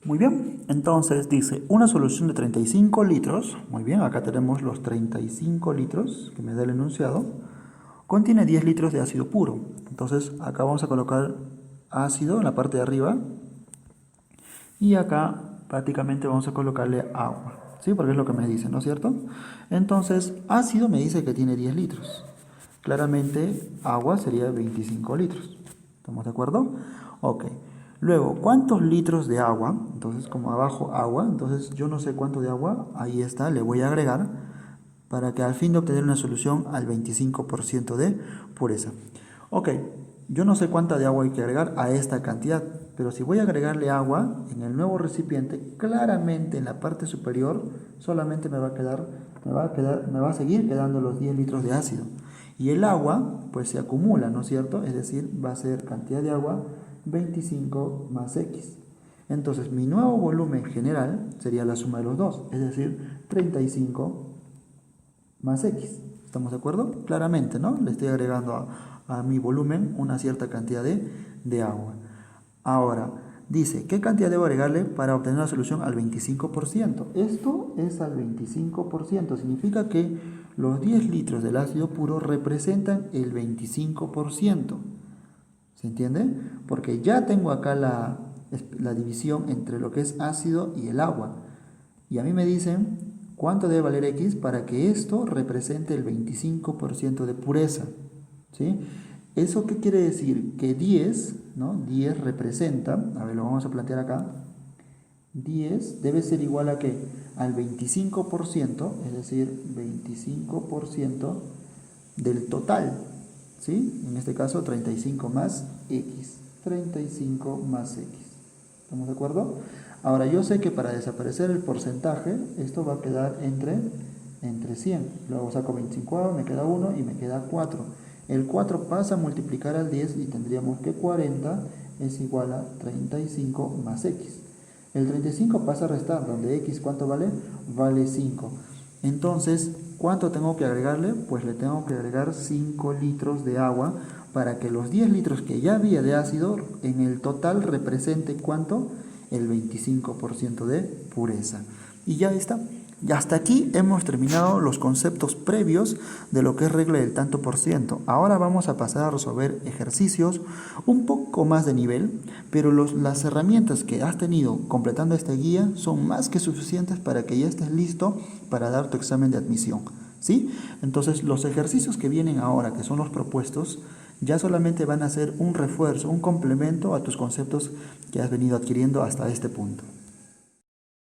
Muy bien, entonces dice una solución de 35 litros, muy bien, acá tenemos los 35 litros que me da el enunciado, contiene 10 litros de ácido puro. Entonces acá vamos a colocar ácido en la parte de arriba y acá prácticamente vamos a colocarle agua, ¿sí? Porque es lo que me dice, ¿no es cierto? Entonces ácido me dice que tiene 10 litros. Claramente agua sería 25 litros. ¿Estamos de acuerdo? Ok. Luego, ¿cuántos litros de agua? Entonces, como abajo agua, entonces yo no sé cuánto de agua, ahí está, le voy a agregar para que al fin de obtener una solución al 25% de pureza. Ok, yo no sé cuánta de agua hay que agregar a esta cantidad, pero si voy a agregarle agua en el nuevo recipiente, claramente en la parte superior solamente me va a seguir quedando los 10 litros de ácido. Y el agua, pues se acumula, ¿no es cierto? Es decir, va a ser cantidad de agua 25 más X. Entonces, mi nuevo volumen general sería la suma de los dos, es decir, 35 más X. ¿Estamos de acuerdo? Claramente, ¿no? Le estoy agregando a mi volumen una cierta cantidad de agua. Ahora, dice, ¿qué cantidad debo agregarle para obtener una solución al 25%? Esto es al 25%. Significa que los 10 litros del ácido puro representan el 25%. ¿Se entiende? Porque ya tengo acá la división entre lo que es ácido y el agua. Y a mí me dicen cuánto debe valer X para que esto represente el 25% de pureza. ¿Sí? ¿Eso qué quiere decir? Que 10, ¿no? 10 representa, a ver, lo vamos a plantear acá. 10 debe ser igual a ¿qué? Al 25%, es decir, 25% del total, ¿sí? En este caso 35 más X, 35 más X. ¿Estamos de acuerdo? Ahora yo sé que para desaparecer el porcentaje, esto va a quedar entre 100. Luego saco 25, me queda 1 y me queda 4. El 4 pasa a multiplicar al 10 y tendríamos que 40 es igual a 35 más X. El 35 pasa a restar, donde X, ¿cuánto vale? Vale 5. Entonces, ¿cuánto tengo que agregarle? Pues le tengo que agregar 5 litros de agua para que los 10 litros que ya había de ácido en el total represente ¿cuánto? El 25% de pureza. Y ya está. Y hasta aquí hemos terminado los conceptos previos de lo que es regla del tanto por ciento. Ahora vamos a pasar a resolver ejercicios un poco más de nivel, pero las herramientas que has tenido completando esta guía son más que suficientes para que ya estés listo para dar tu examen de admisión. ¿Sí? Entonces los ejercicios que vienen ahora, que son los propuestos, ya solamente van a ser un refuerzo, un complemento a tus conceptos que has venido adquiriendo hasta este punto.